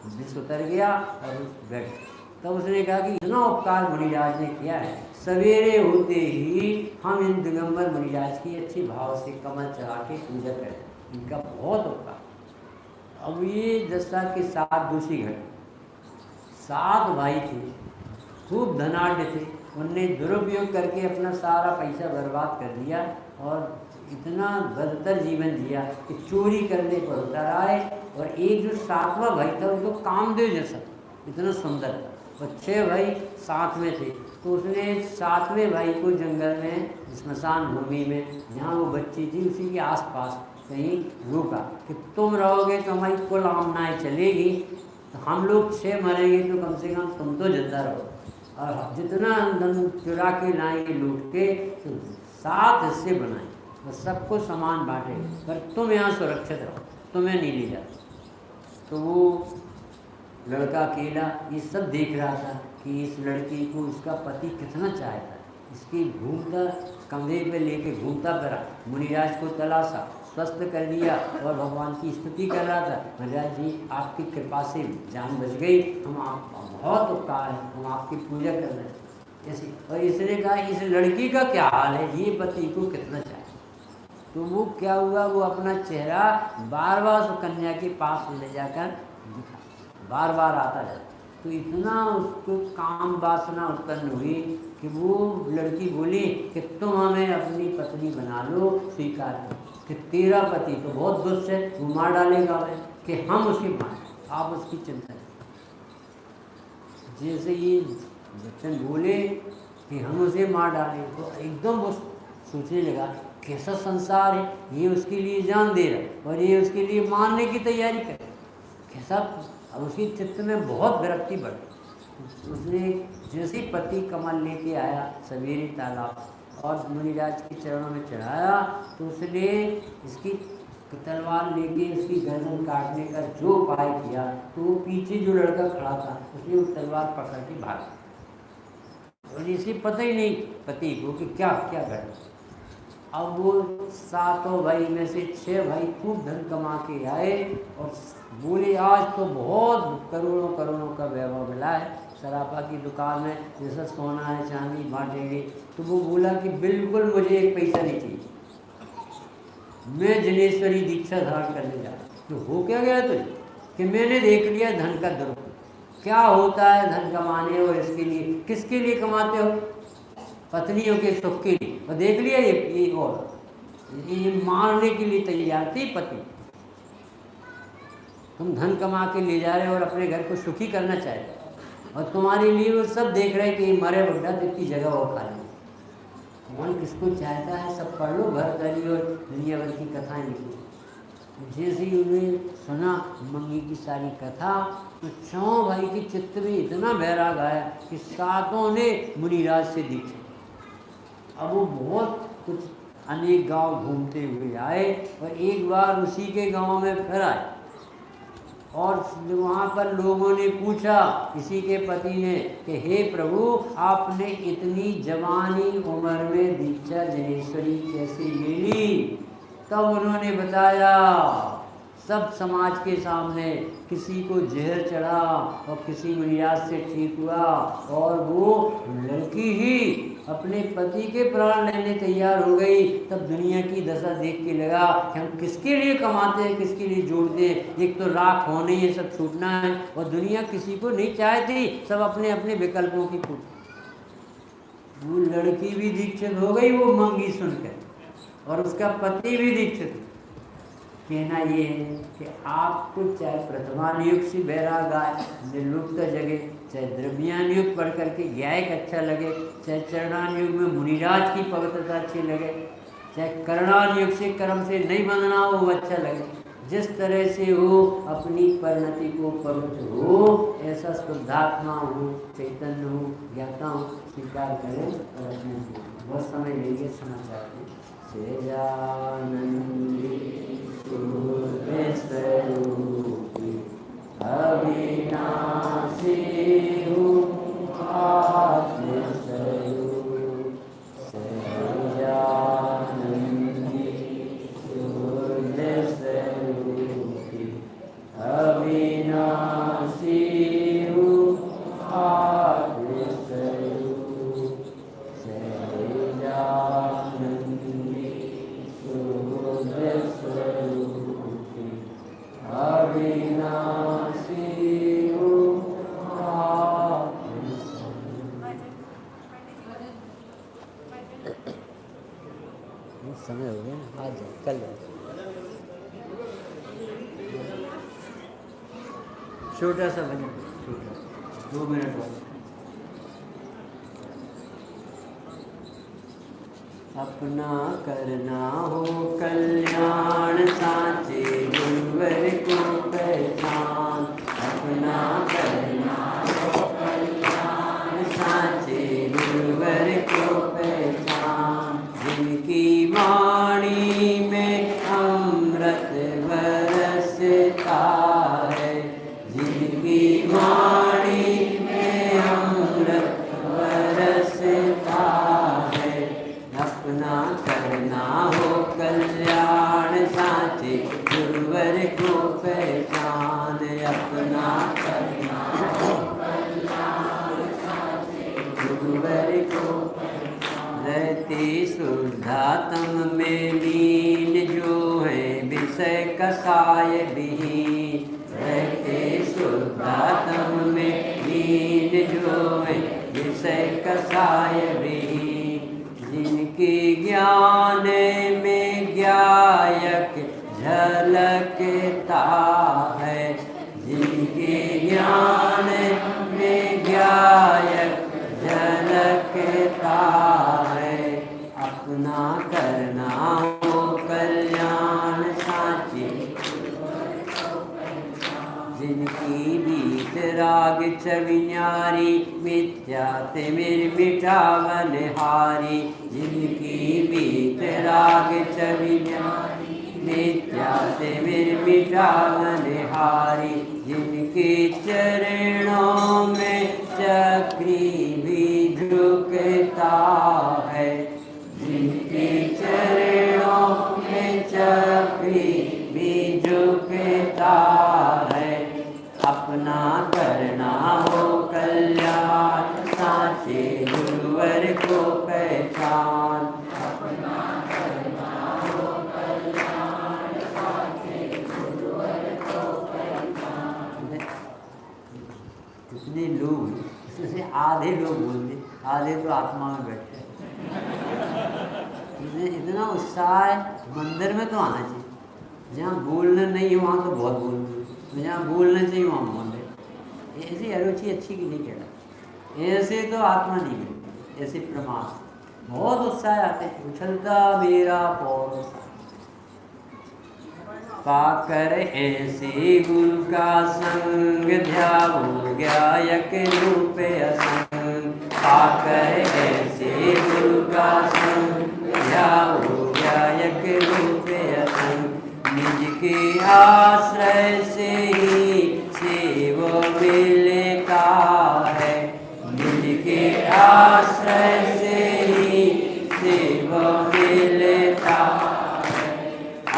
विष उतर गया और उस बैठ। तो उसने कहा कि इतना उपकार मुनिराज ने किया है, सवेरे होते ही हम इन दिगंबर मुनिराज की अच्छी भाव से कमल चढ़ा के पूजा करें, इनका बहुत उपकार। अब ये 10 साल के 7 दूसरी घटना, 7 भाई थे, खूब धनाढ़ थे, उनने दुरुपयोग करके अपना सारा पैसा बर्बाद कर दिया और इतना बदतर जीवन जिया कि चोरी करने पर उतर आए। और एक जो 7वां भाई था उनको कामदेव जैसा, इतना सुंदर था, और 6 भाई साथ में थे। तो उसने 7वें भाई को जंगल में, स्मशान भूमि में जहाँ वो बच्ची थी उसी के आसपास कहीं रोका कि तुम रहोगे तो हमारी कुल आमनाएँ चलेगी, तो हम लोग 6 मरेंगे तो कम से कम तुम तो जिंदा रहो, और जितना धन चुरा के लाएंगे लूट के तो 7 हिस्से बनाए और सबको समान बांटे, पर तुम यहाँ सुरक्षित रहो, तुम्हें नहीं ले जाते। तो वो लड़का अकेला ये सब देख रहा था कि इस लड़की को उसका पति कितना चाहता है, इसकी घूमता कंधे पे लेके घूमता फिरा, मुनिराज को तलाशा, स्वस्थ कर दिया और भगवान की स्तुति कर रहा था, महाराज जी आपकी कृपा से जान बच गई, हम आप बहुत उपकार है, हम आपकी पूजा कर रहे हैं ऐसी। और इसने कहा इस लड़की का क्या हाल है, ये पति को कितना चाहे। तो वो क्या हुआ, वो अपना चेहरा बार बार उस कन्या के पास ले जाकर दिखा, बार बार आता जाता। तो इतना उसको काम वासना उत्पन्न हुई कि वो लड़की बोली कि तुम हमें अपनी पत्नी बना लो, स्वीकार करो कि तेरा पति तो बहुत दुष्ट है, वो मार डालेगा हमें, कि हम उसे मारें, आप उसकी चिंता करें। जैसे ये बच्चन बोले कि हम उसे मार डालें, तो एकदम वो सोचने लगा कैसा संसार है, ये उसके लिए जान दे रहा है और ये उसके लिए मारने की तैयारी करे, कैसा। अब उसकी चित्त में बहुत विरक्ति बढ़ी। उसने जैसे पति कमल लेके आया सवेरे तालाब और मुनिराज के चरणों में चढ़ाया, तो उसने इसकी तलवार लेके उसकी गर्दन काटने का जो उपाय किया, तो वो पीछे जो लड़का खड़ा था उसने वो तलवार पकड़ के भागा और इसे पता ही नहीं पति को कि क्या क्या घटा। अब वो 7 भाई में से 6 भाई खूब धन कमा के आए और बोले आज तो बहुत करोड़ों करोड़ों का वैभव मिला है, सरापा की दुकान में जैसा सोना है चांदी बांटेंगे। तो वो बोला कि बिल्कुल मुझे एक पैसा नहीं चाहिए, मैं जनेश्वरी दीक्षा धारण करने जा रहा हूँ। तो हो क्या गया तुझे कि मैंने देख लिया धन का दुरुपयोग क्या होता है। धन कमाने और इसके लिए किसके लिए कमाते हो? पत्नियों के सुख के लिए। और देख लिया ये और ये मारने के लिए तैयार थी पति। तुम धन कमा के ले जा रहे हो और अपने घर को सुखी करना चाहते हो, और तुम्हारे लिए वो सब देख रहे हैं कि मरे बुढ़ा तो इतनी जगह और खाली। भगवान किसको चाहता है? सब पढ़ लो भरतरी और दुनिया भर की कथाएं लिखी। जैसे ही उन्हें सुना मंगी की सारी कथा तो 4 भाई के चित्त में इतना बैराग आया कि 7 ने मुनिराज से दीक्षा। अब वो बहुत कुछ अनेक गांव घूमते हुए आए और एक बार उसी के गांव में फिर आए और वहाँ पर लोगों ने पूछा किसी के पति ने कि हे प्रभु आपने इतनी जवानी उम्र में दीक्षा जनेश्वरी कैसे ले ली? तब उन्होंने बताया सब समाज के सामने, किसी को जहर चढ़ा और किसी मुनिराज से ठीक हुआ और वो लड़की ही अपने पति के प्राण लेने तैयार हो गई। तब दुनिया की दशा देख के लगा कि हम किसके लिए कमाते हैं, किसके लिए जोड़ते हैं। एक तो राख होने ये सब छूटना है और दुनिया किसी को नहीं चाहती, सब अपने अपने विकल्पों की पूछ। वो लड़की भी दीक्षित हो गई वो मंगी सुनकर और उसका पति भी दीक्षित। कहना ये है कि आपको चाहे प्रथमान युग से बैराग आए, निर्लुप्त जगह, चाहे द्रव्यान युग पढ़ करके ज्ञायक अच्छा लगे, चाहे चरणान युग में मुनिराज की पवित्रता अच्छी लगे, चाहे करणान युग से कर्म से नहीं बंधना हो वो अच्छा लगे, जिस तरह से हो अपनी परिणति को पवित्र हो, ऐसा शुद्धात्मा हो, चैतन्य हो, ज्ञाता हो, स्वीकार करें और अपने बहुत समय लेंगे समाचार में। सेजानंदी स्वरूपी अविनाशी हूँ आत्मस्वरूप सेजानंदी स्वरूपी अविनाशी हूँ आत्मस्वरूप सेजानंदी स्वरूपी अविनाशी हूँ समय हो गया, आज कल छोटा सा भजन, छोटा 2 मिनट वाला। अपना करना हो कल्याण साचे गुरुवर को पहचान। अपना करना हो कल्याण साचे गुरुवर को पहचान। जिनकी वाणी में अमृत बरसता है, जिनकी वाणी में अमृत बरसता है। अपना करना हो कल्याण साचे गुरुवर को पहचान। अपना करना हो कल्याण साचे गुरुवर को रहते शुद्धात्म में लीन जो है विषय कसाय विहीन। रहते शुद्धात्म में लीन जो है विषय कसाय विहीन। जिनके ज्ञान में ज्ञायक झलकता है, जिनके ज्ञान में ज्ञायक झलकता है। अपना करना हो कल्याण साचे जिनकी बीत राग छवि न्यारी, मिथ्या तिमिर मिटावन हारी। जिनकी बीत राग छवि न्यारी, मिथ्या तिमिर मिटावन हारी। जिनके चरणों में चक्री भी झुकता है, जिनके के चरणों में कभी भी झुकता है। अपना करना हो कल्याण साचे गुरुवर को पहचान। अपना करना हो कल्याण साचे गुरुवर को पहचान। कितने लोग, इसमें आधे लोग बोलते, आधे तो आत्मा में बैठे। इतना उत्साह है, मंदिर में तो आना चाहिए। जहाँ बोलना नहीं है वहाँ तो बहुत बोलते, जहाँ बोलना चाहिए वहाँ बोल रहे। ऐसी अरुचि अच्छी की नहीं कहना, ऐसे तो आत्मा नहीं मिलती। ऐसे प्रमाण बहुत उत्साह आते, उछलता मेरा पौर पाकर ऐसे गुरु का संग ध्याओ गायक रूप असंग। पाकर ऐसे गुरु का संग ध्याओ गायक रूप असंग। निज के आश्रय से ही शिव मिलता है। निज के आश्रय से ही शिव मिलता है।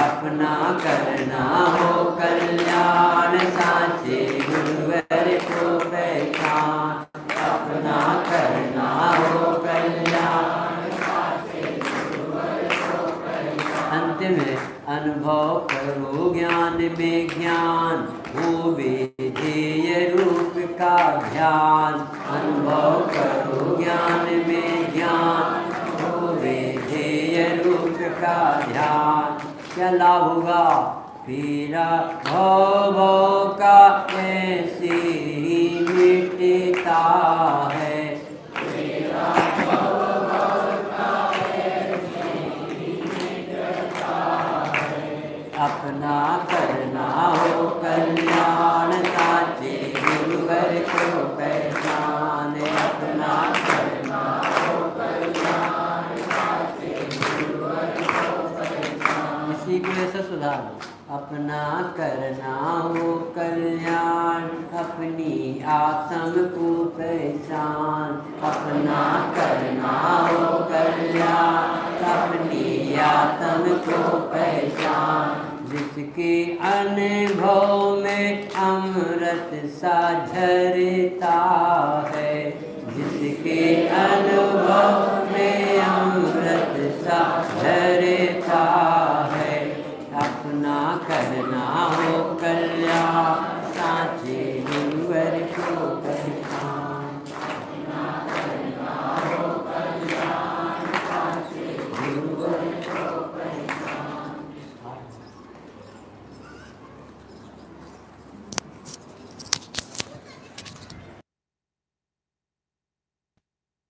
अपना करना हो कल्याण साचे गुरुवर को पहचान। अपना करना हो कल्याण साचे गुरुवर को पहचान। अंतिम है, अनुभव करो ज्ञान में ज्ञान हो ध्येय रूप का ध्यान। अनुभव करो ज्ञान में ज्ञान हो ध्येय रूप का ध्यान। क्या लाभ होगा? पीरा भव का ऐसे ही मिटता है। पीरा भव का ऐसे ही मिटता है। अपना करना हो कल्याण साचे गुरुवर को पहचान। अपना करना हो कल्याण साचे गुरुवर को पहचान। इसी को ऐसा सुधार दो। अपना करना हो कल्याण अपनी आत्म को पहचान। अपना करना हो कल्याण अपनी आत्म को पहचान। जिसके अनुभव में अमृत सा झरता है। जिसके अनुभव में अमृत सा झरता है। अपना करना हो कल्याण साचे